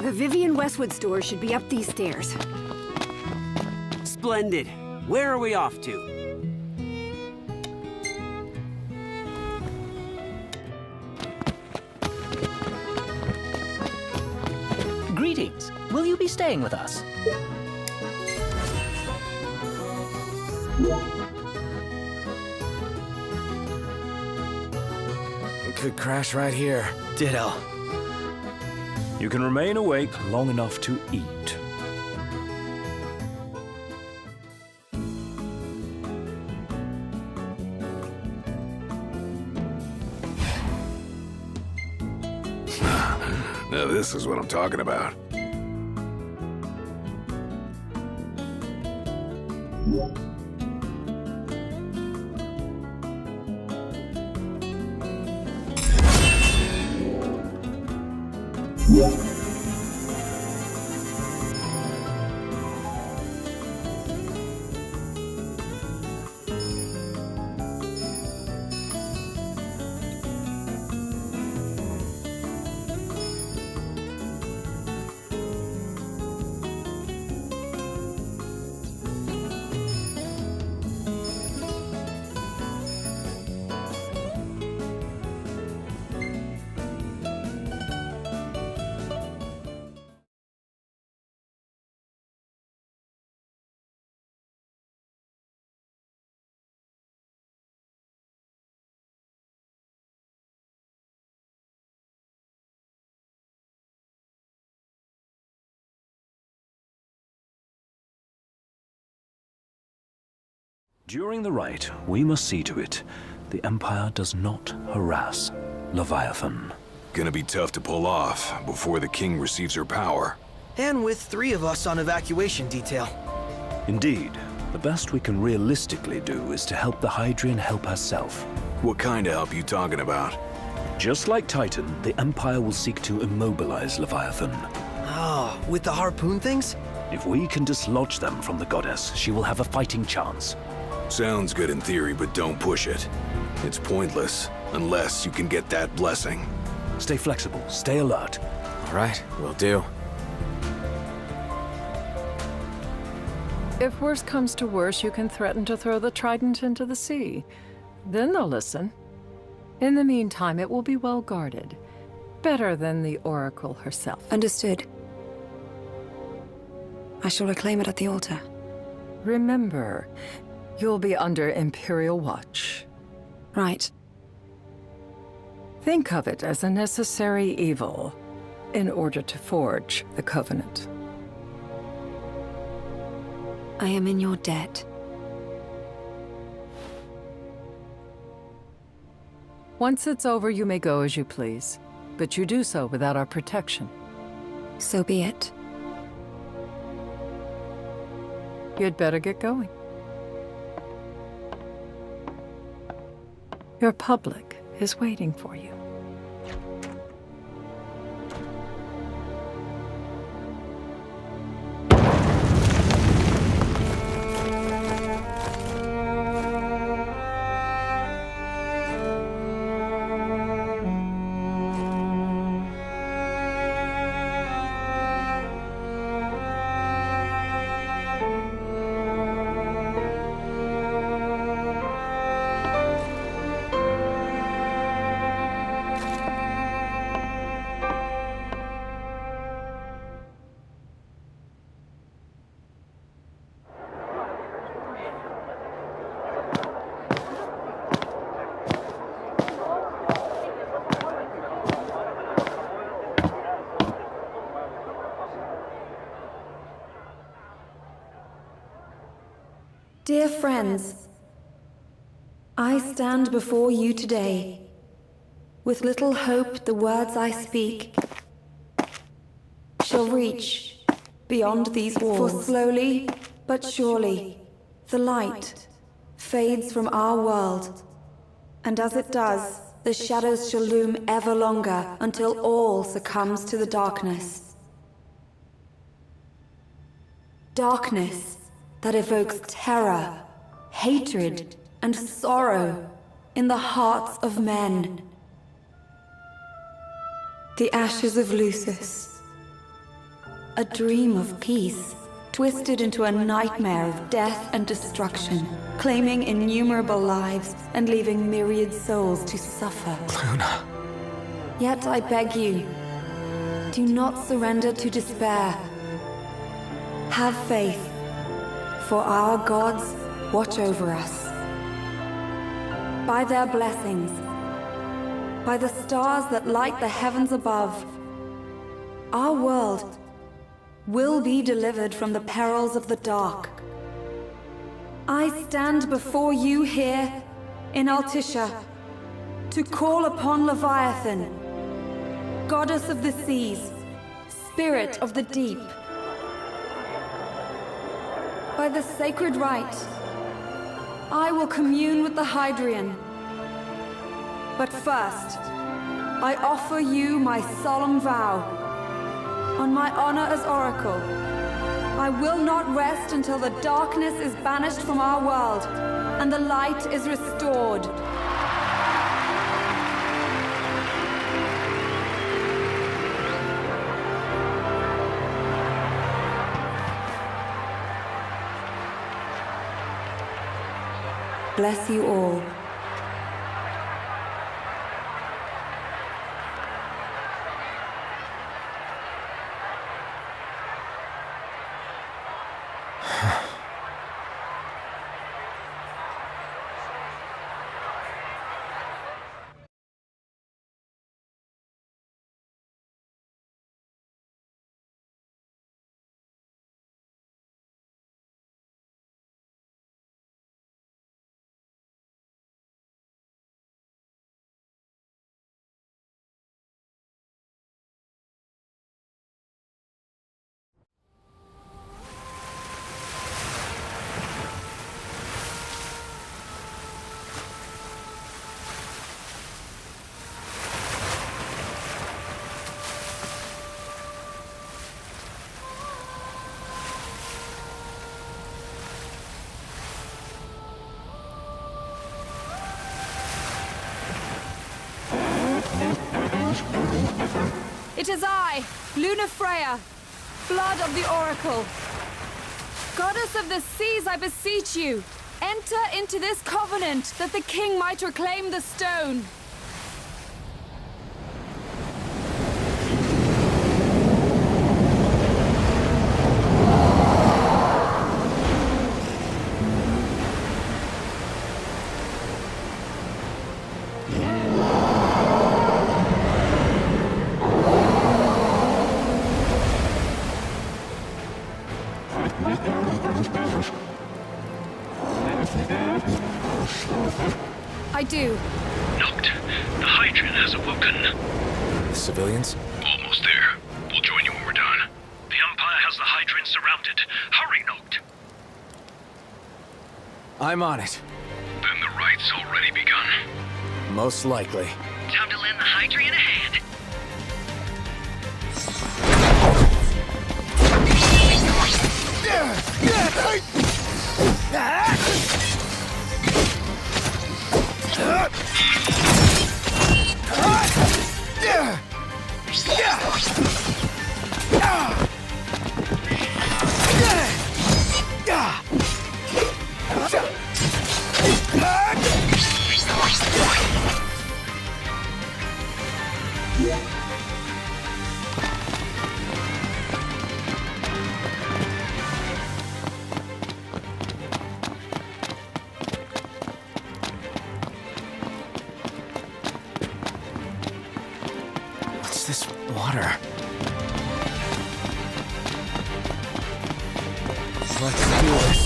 Speaker 23: The Vivian Westwood store should be up these stairs.
Speaker 12: Splendid. Where are we off to?
Speaker 7: Greetings. Will you be staying with us?
Speaker 4: Could crash right here.
Speaker 7: Ditto.
Speaker 3: You can remain awake long enough to eat.
Speaker 2: Now this is what I'm talking about.
Speaker 3: During the rite, we must see to it the Empire does not harass Leviathan.
Speaker 2: Gonna be tough to pull off before the king receives her power.
Speaker 1: And with 3 of us on evacuation detail.
Speaker 3: Indeed, the best we can realistically do is to help the Hydraean help herself.
Speaker 2: What kind of help you talking about?
Speaker 3: Just like Titan, the Empire will seek to immobilize Leviathan.
Speaker 1: Ah, with the harpoon things?
Speaker 3: If we can dislodge them from the goddess, she will have a fighting chance.
Speaker 2: Sounds good in theory, but don't push it. It's pointless, unless you can get that blessing.
Speaker 3: Stay flexible, stay alert.
Speaker 4: All right, will do.
Speaker 6: If worse comes to worse, you can threaten to throw the trident into the sea. Then they'll listen. In the meantime, it will be well guarded. Better than the Oracle herself.
Speaker 23: Understood. I shall reclaim it at the altar.
Speaker 6: Remember, you'll be under Imperial watch.
Speaker 23: Right.
Speaker 6: Think of it as a necessary evil in order to forge the Covenant.
Speaker 23: I am in your debt.
Speaker 6: Once it's over, you may go as you please, but you do so without our protection.
Speaker 23: So be it.
Speaker 6: You'd better get going. Your public is waiting for you.
Speaker 23: Dear friends, I stand before you today with little hope the words I speak shall reach beyond these walls. For slowly but surely, the light fades from our world, and as it does, the shadows shall loom ever longer until all succumbs to the darkness. Darkness that evokes terror, hatred, and sorrow in the hearts of men. The ashes of Lucis, a dream of peace, twisted into a nightmare of death and destruction, claiming innumerable lives and leaving myriad souls to suffer.
Speaker 4: Luna.
Speaker 23: Yet I beg you, do not surrender to despair. Have faith. For our gods watch over us. By their blessings, by the stars that light the heavens above, our world will be delivered from the perils of the dark. I stand before you here in Altissia to call upon Leviathan, goddess of the seas, spirit of the deep. By by the sacred rite, I will commune with the Hydraean. But first, I offer you my solemn vow. On my honor as Oracle, I will not rest until the darkness is banished from our world and the light is restored. Bless you all. It is I, Luna Freya, blood of the Oracle. Goddess of the seas, I beseech you, enter into this covenant that the king might reclaim the stone. I do.
Speaker 11: Noct, the Hydraean has awoken.
Speaker 4: The civilians?
Speaker 11: Almost there. We'll join you when we're done. The Empire has the Hydraean surrounded. Hurry, Noct.
Speaker 4: I'm on it.
Speaker 11: Then the rite's already begun.
Speaker 4: Most likely.
Speaker 11: Time to lend the Hydraean a hand.
Speaker 4: What's this water? Let's do this.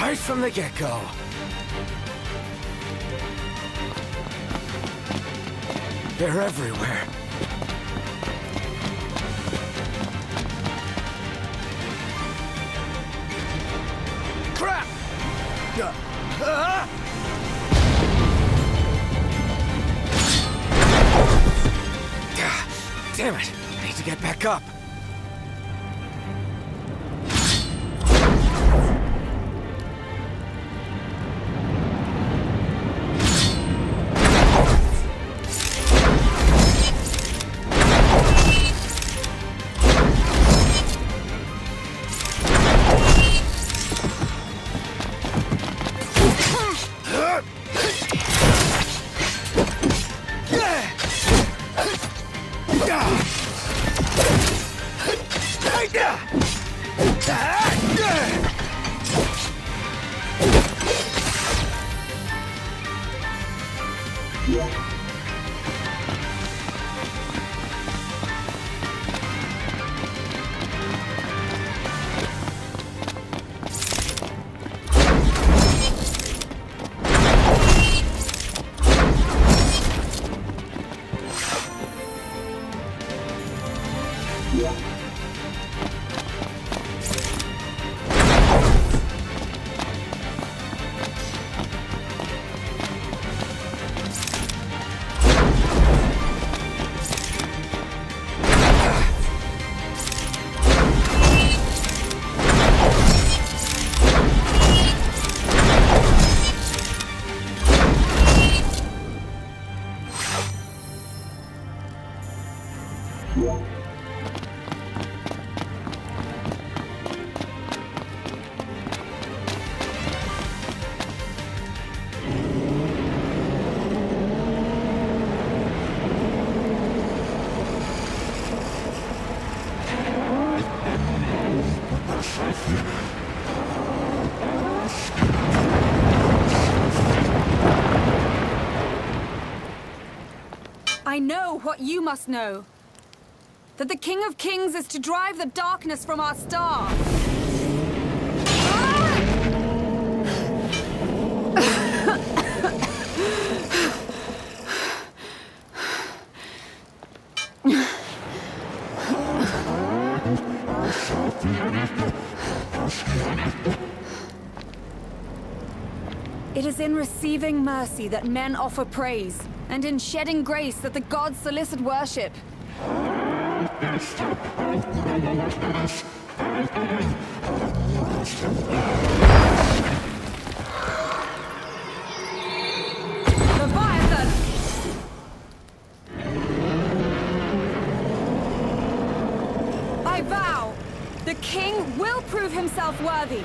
Speaker 4: Right from the get-go. They're everywhere. Damn it! I need to get back up.
Speaker 8: I know what you must know. That the King of Kings is to drive the darkness from our star. It is in receiving mercy that men offer praise, and in shedding grace that the gods solicit worship. Leviathan! I vow, the king will prove himself worthy.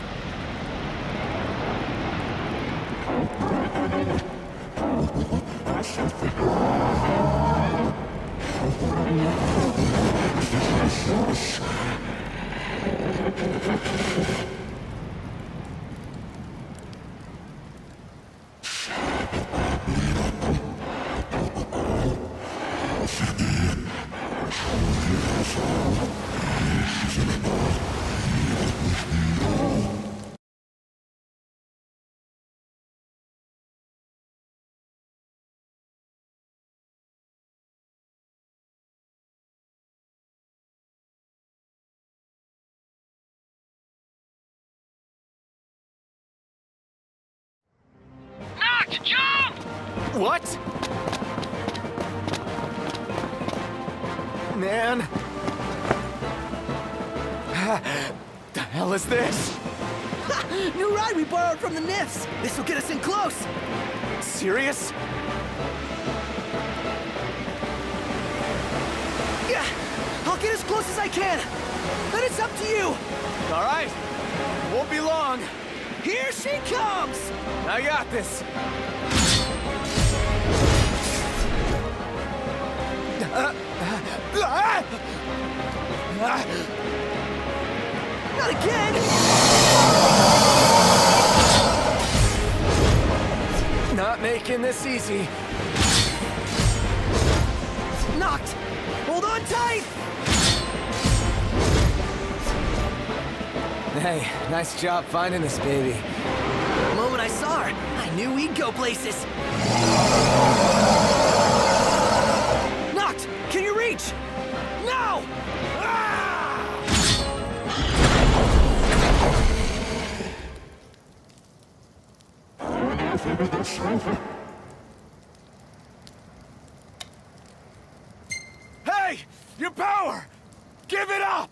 Speaker 11: Jump!
Speaker 4: What? Man. The hell is this?
Speaker 1: New ride we borrowed from the Nifs. This will get us in close.
Speaker 4: Serious?
Speaker 1: Yeah, I'll get as close as I can. But it's up to you.
Speaker 4: All right. Won't be long.
Speaker 1: Here she comes!
Speaker 4: I got this.
Speaker 1: Not again!
Speaker 4: Not making this easy.
Speaker 1: Knocked! Hold on tight!
Speaker 4: Hey, nice job finding this baby.
Speaker 1: The moment I saw her, I knew we'd go places. Knocked! Can you reach? Now! Ah!
Speaker 13: Hey! Your power! Give it up!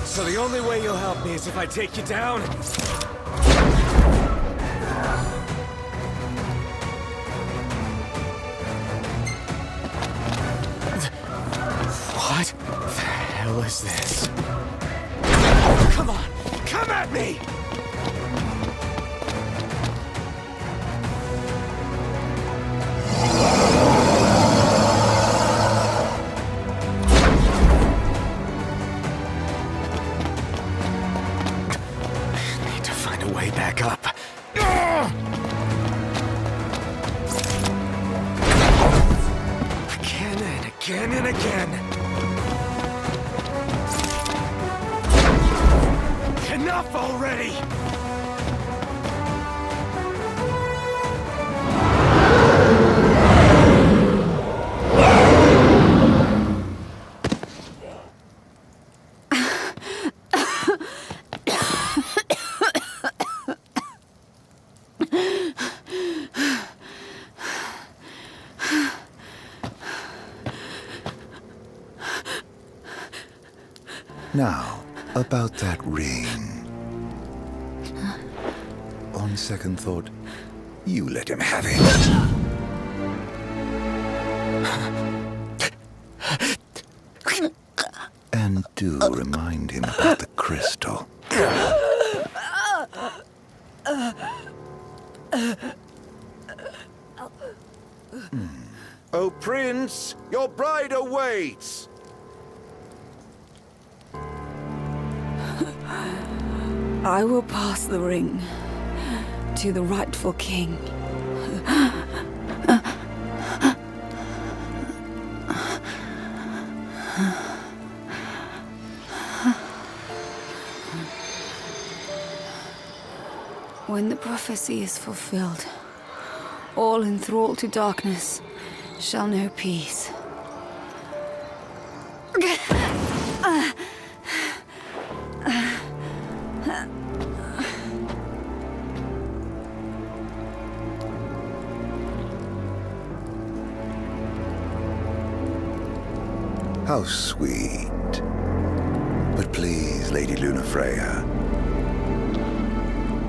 Speaker 4: So the only way you'll help me is if I take you down? What the hell is this? Come on! Come at me! Need to find a way back up. Again and again and again. Enough already!
Speaker 15: Now, about that ring. On second thought, you let him have it. And do remind him about the crystal.
Speaker 14: Oh, Prince, your bride awaits!
Speaker 8: I will pass the ring to the rightful king. When the prophecy is fulfilled, all enthralled to darkness shall know peace.
Speaker 15: How sweet. But please, Lady Lunafreya,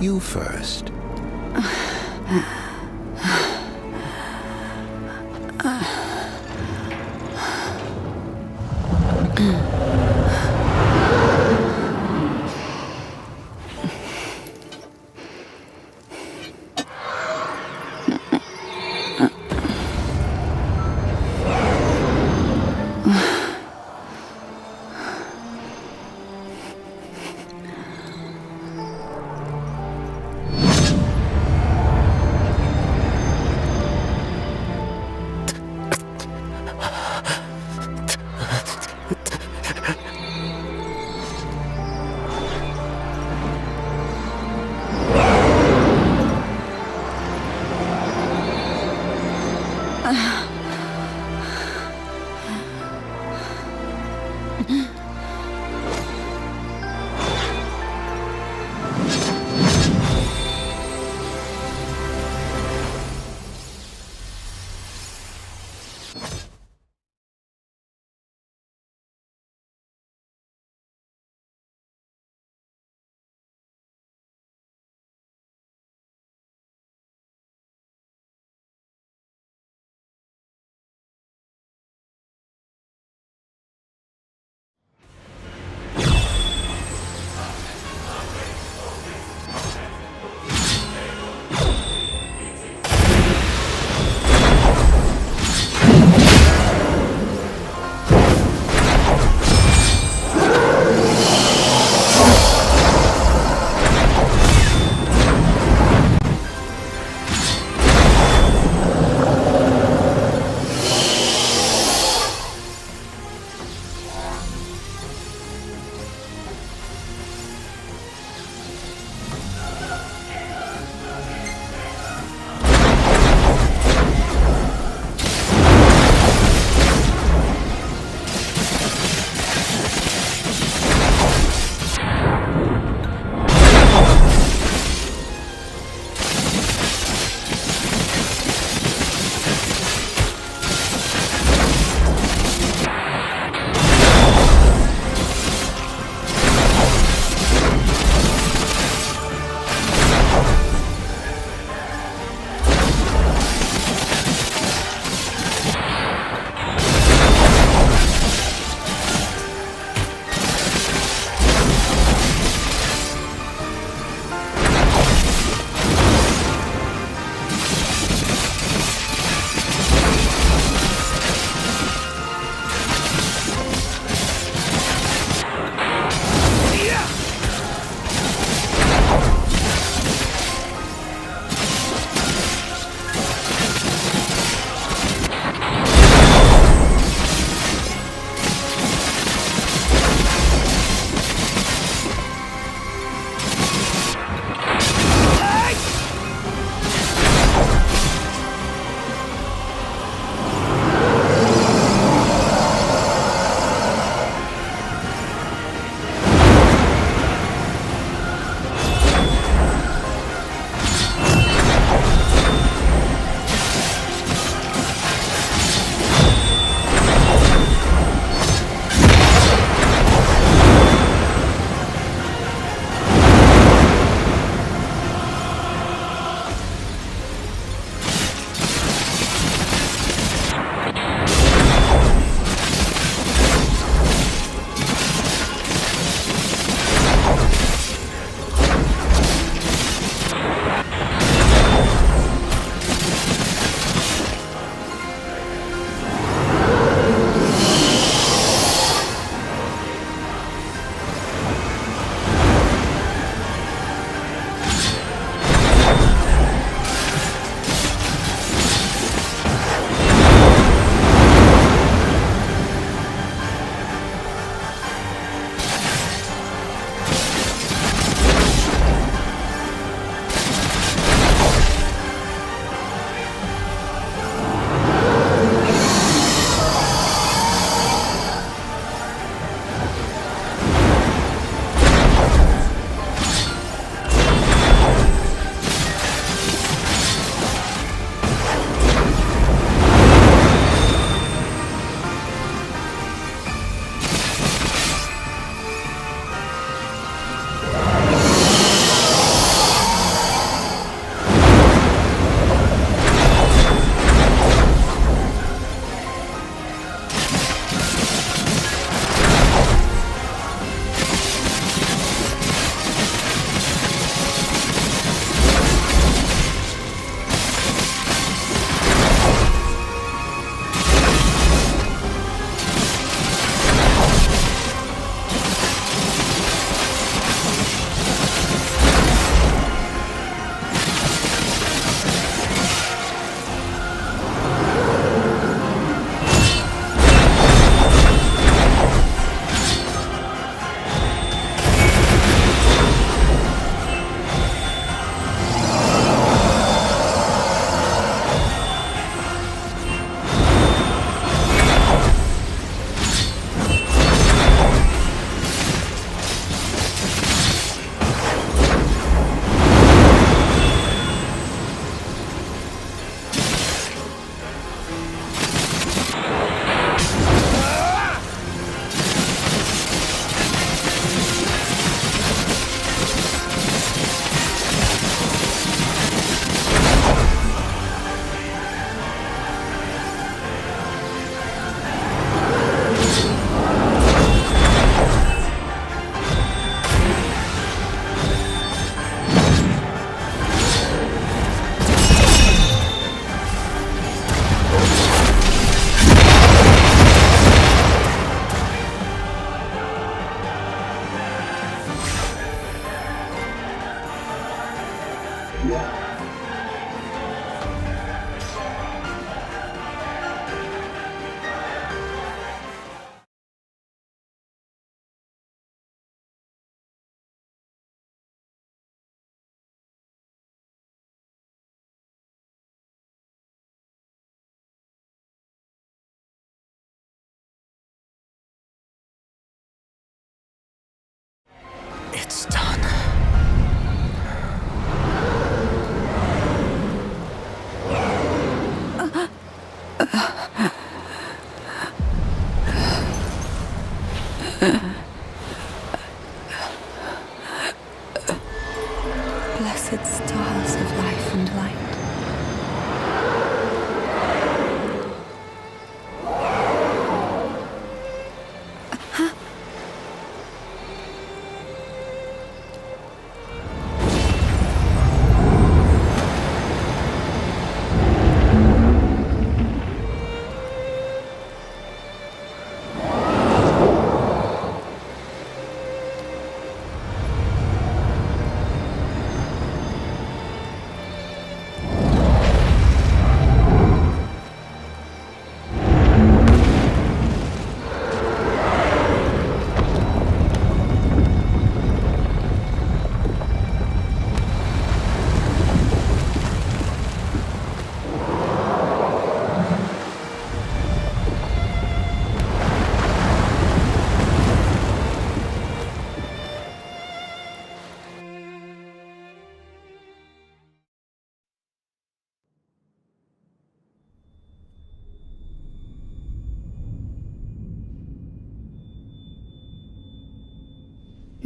Speaker 15: you first.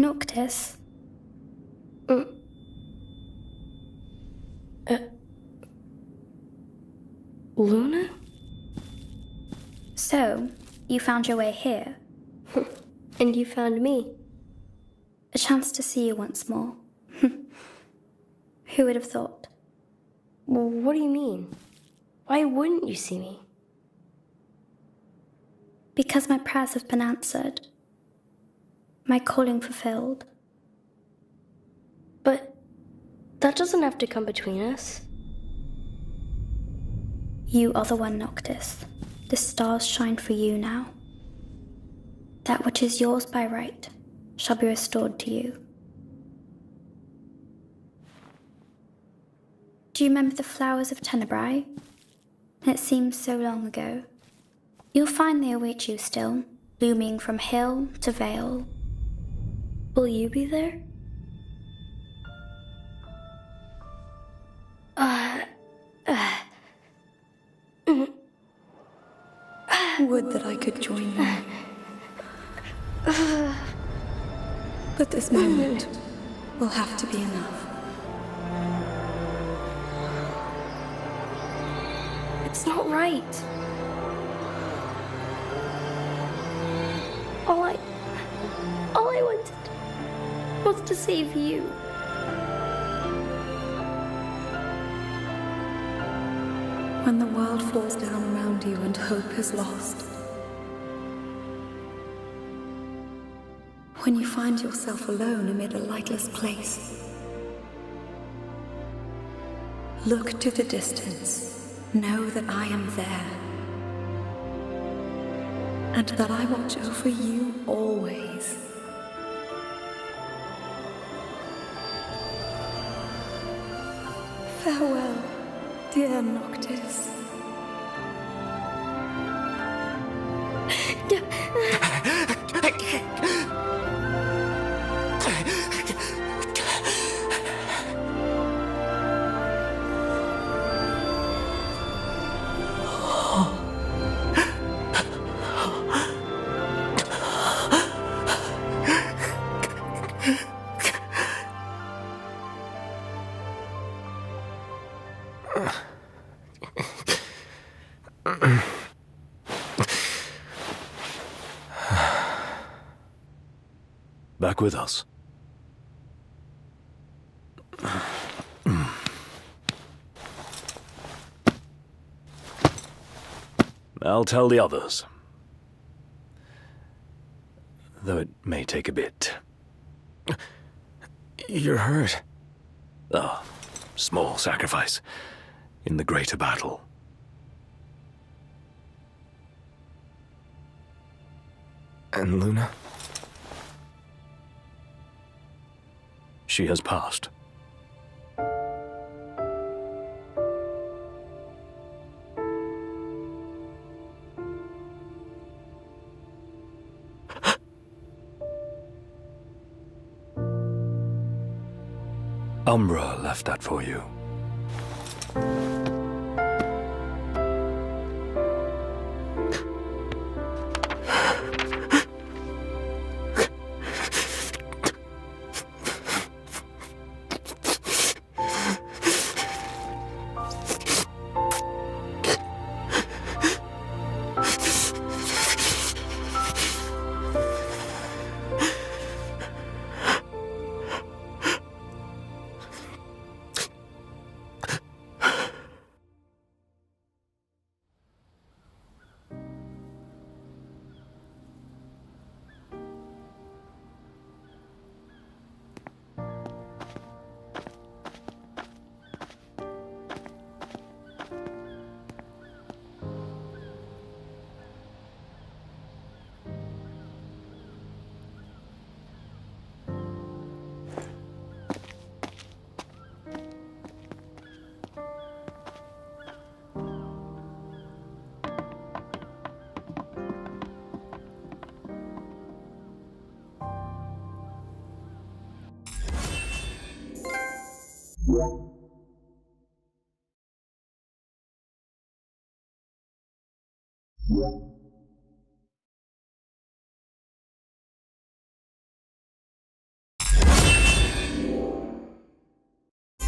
Speaker 16: Noctis?
Speaker 23: Luna?
Speaker 16: So, you found your way here.
Speaker 23: And you found me.
Speaker 16: A chance to see you once more. Who would have thought?
Speaker 23: Well, what do you mean? Why wouldn't you see me?
Speaker 16: Because my prayers have been answered. My calling fulfilled.
Speaker 23: But that doesn't have to come between us.
Speaker 16: You are the one, Noctis. The stars shine for you now. That which is yours by right shall be restored to you. Do you remember the flowers of Tenebrae? It seems so long ago. You'll find they await you still, blooming from hill to vale.
Speaker 23: Will you be there? Would that I could join them. But this moment will have to be enough. It's not right. All I wanted was to save you. When the world falls down around you and hope is lost. When you find yourself alone amid a lightless place. Look to the distance. Know that I am there. And that I watch over you always. Farewell, dear Noctis.
Speaker 3: Back with us. I'll tell the others. Though it may take a bit.
Speaker 4: You're hurt.
Speaker 3: Ah, small sacrifice in the greater battle.
Speaker 4: And Luna?
Speaker 3: She has passed. Umbra left that for you.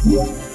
Speaker 17: you.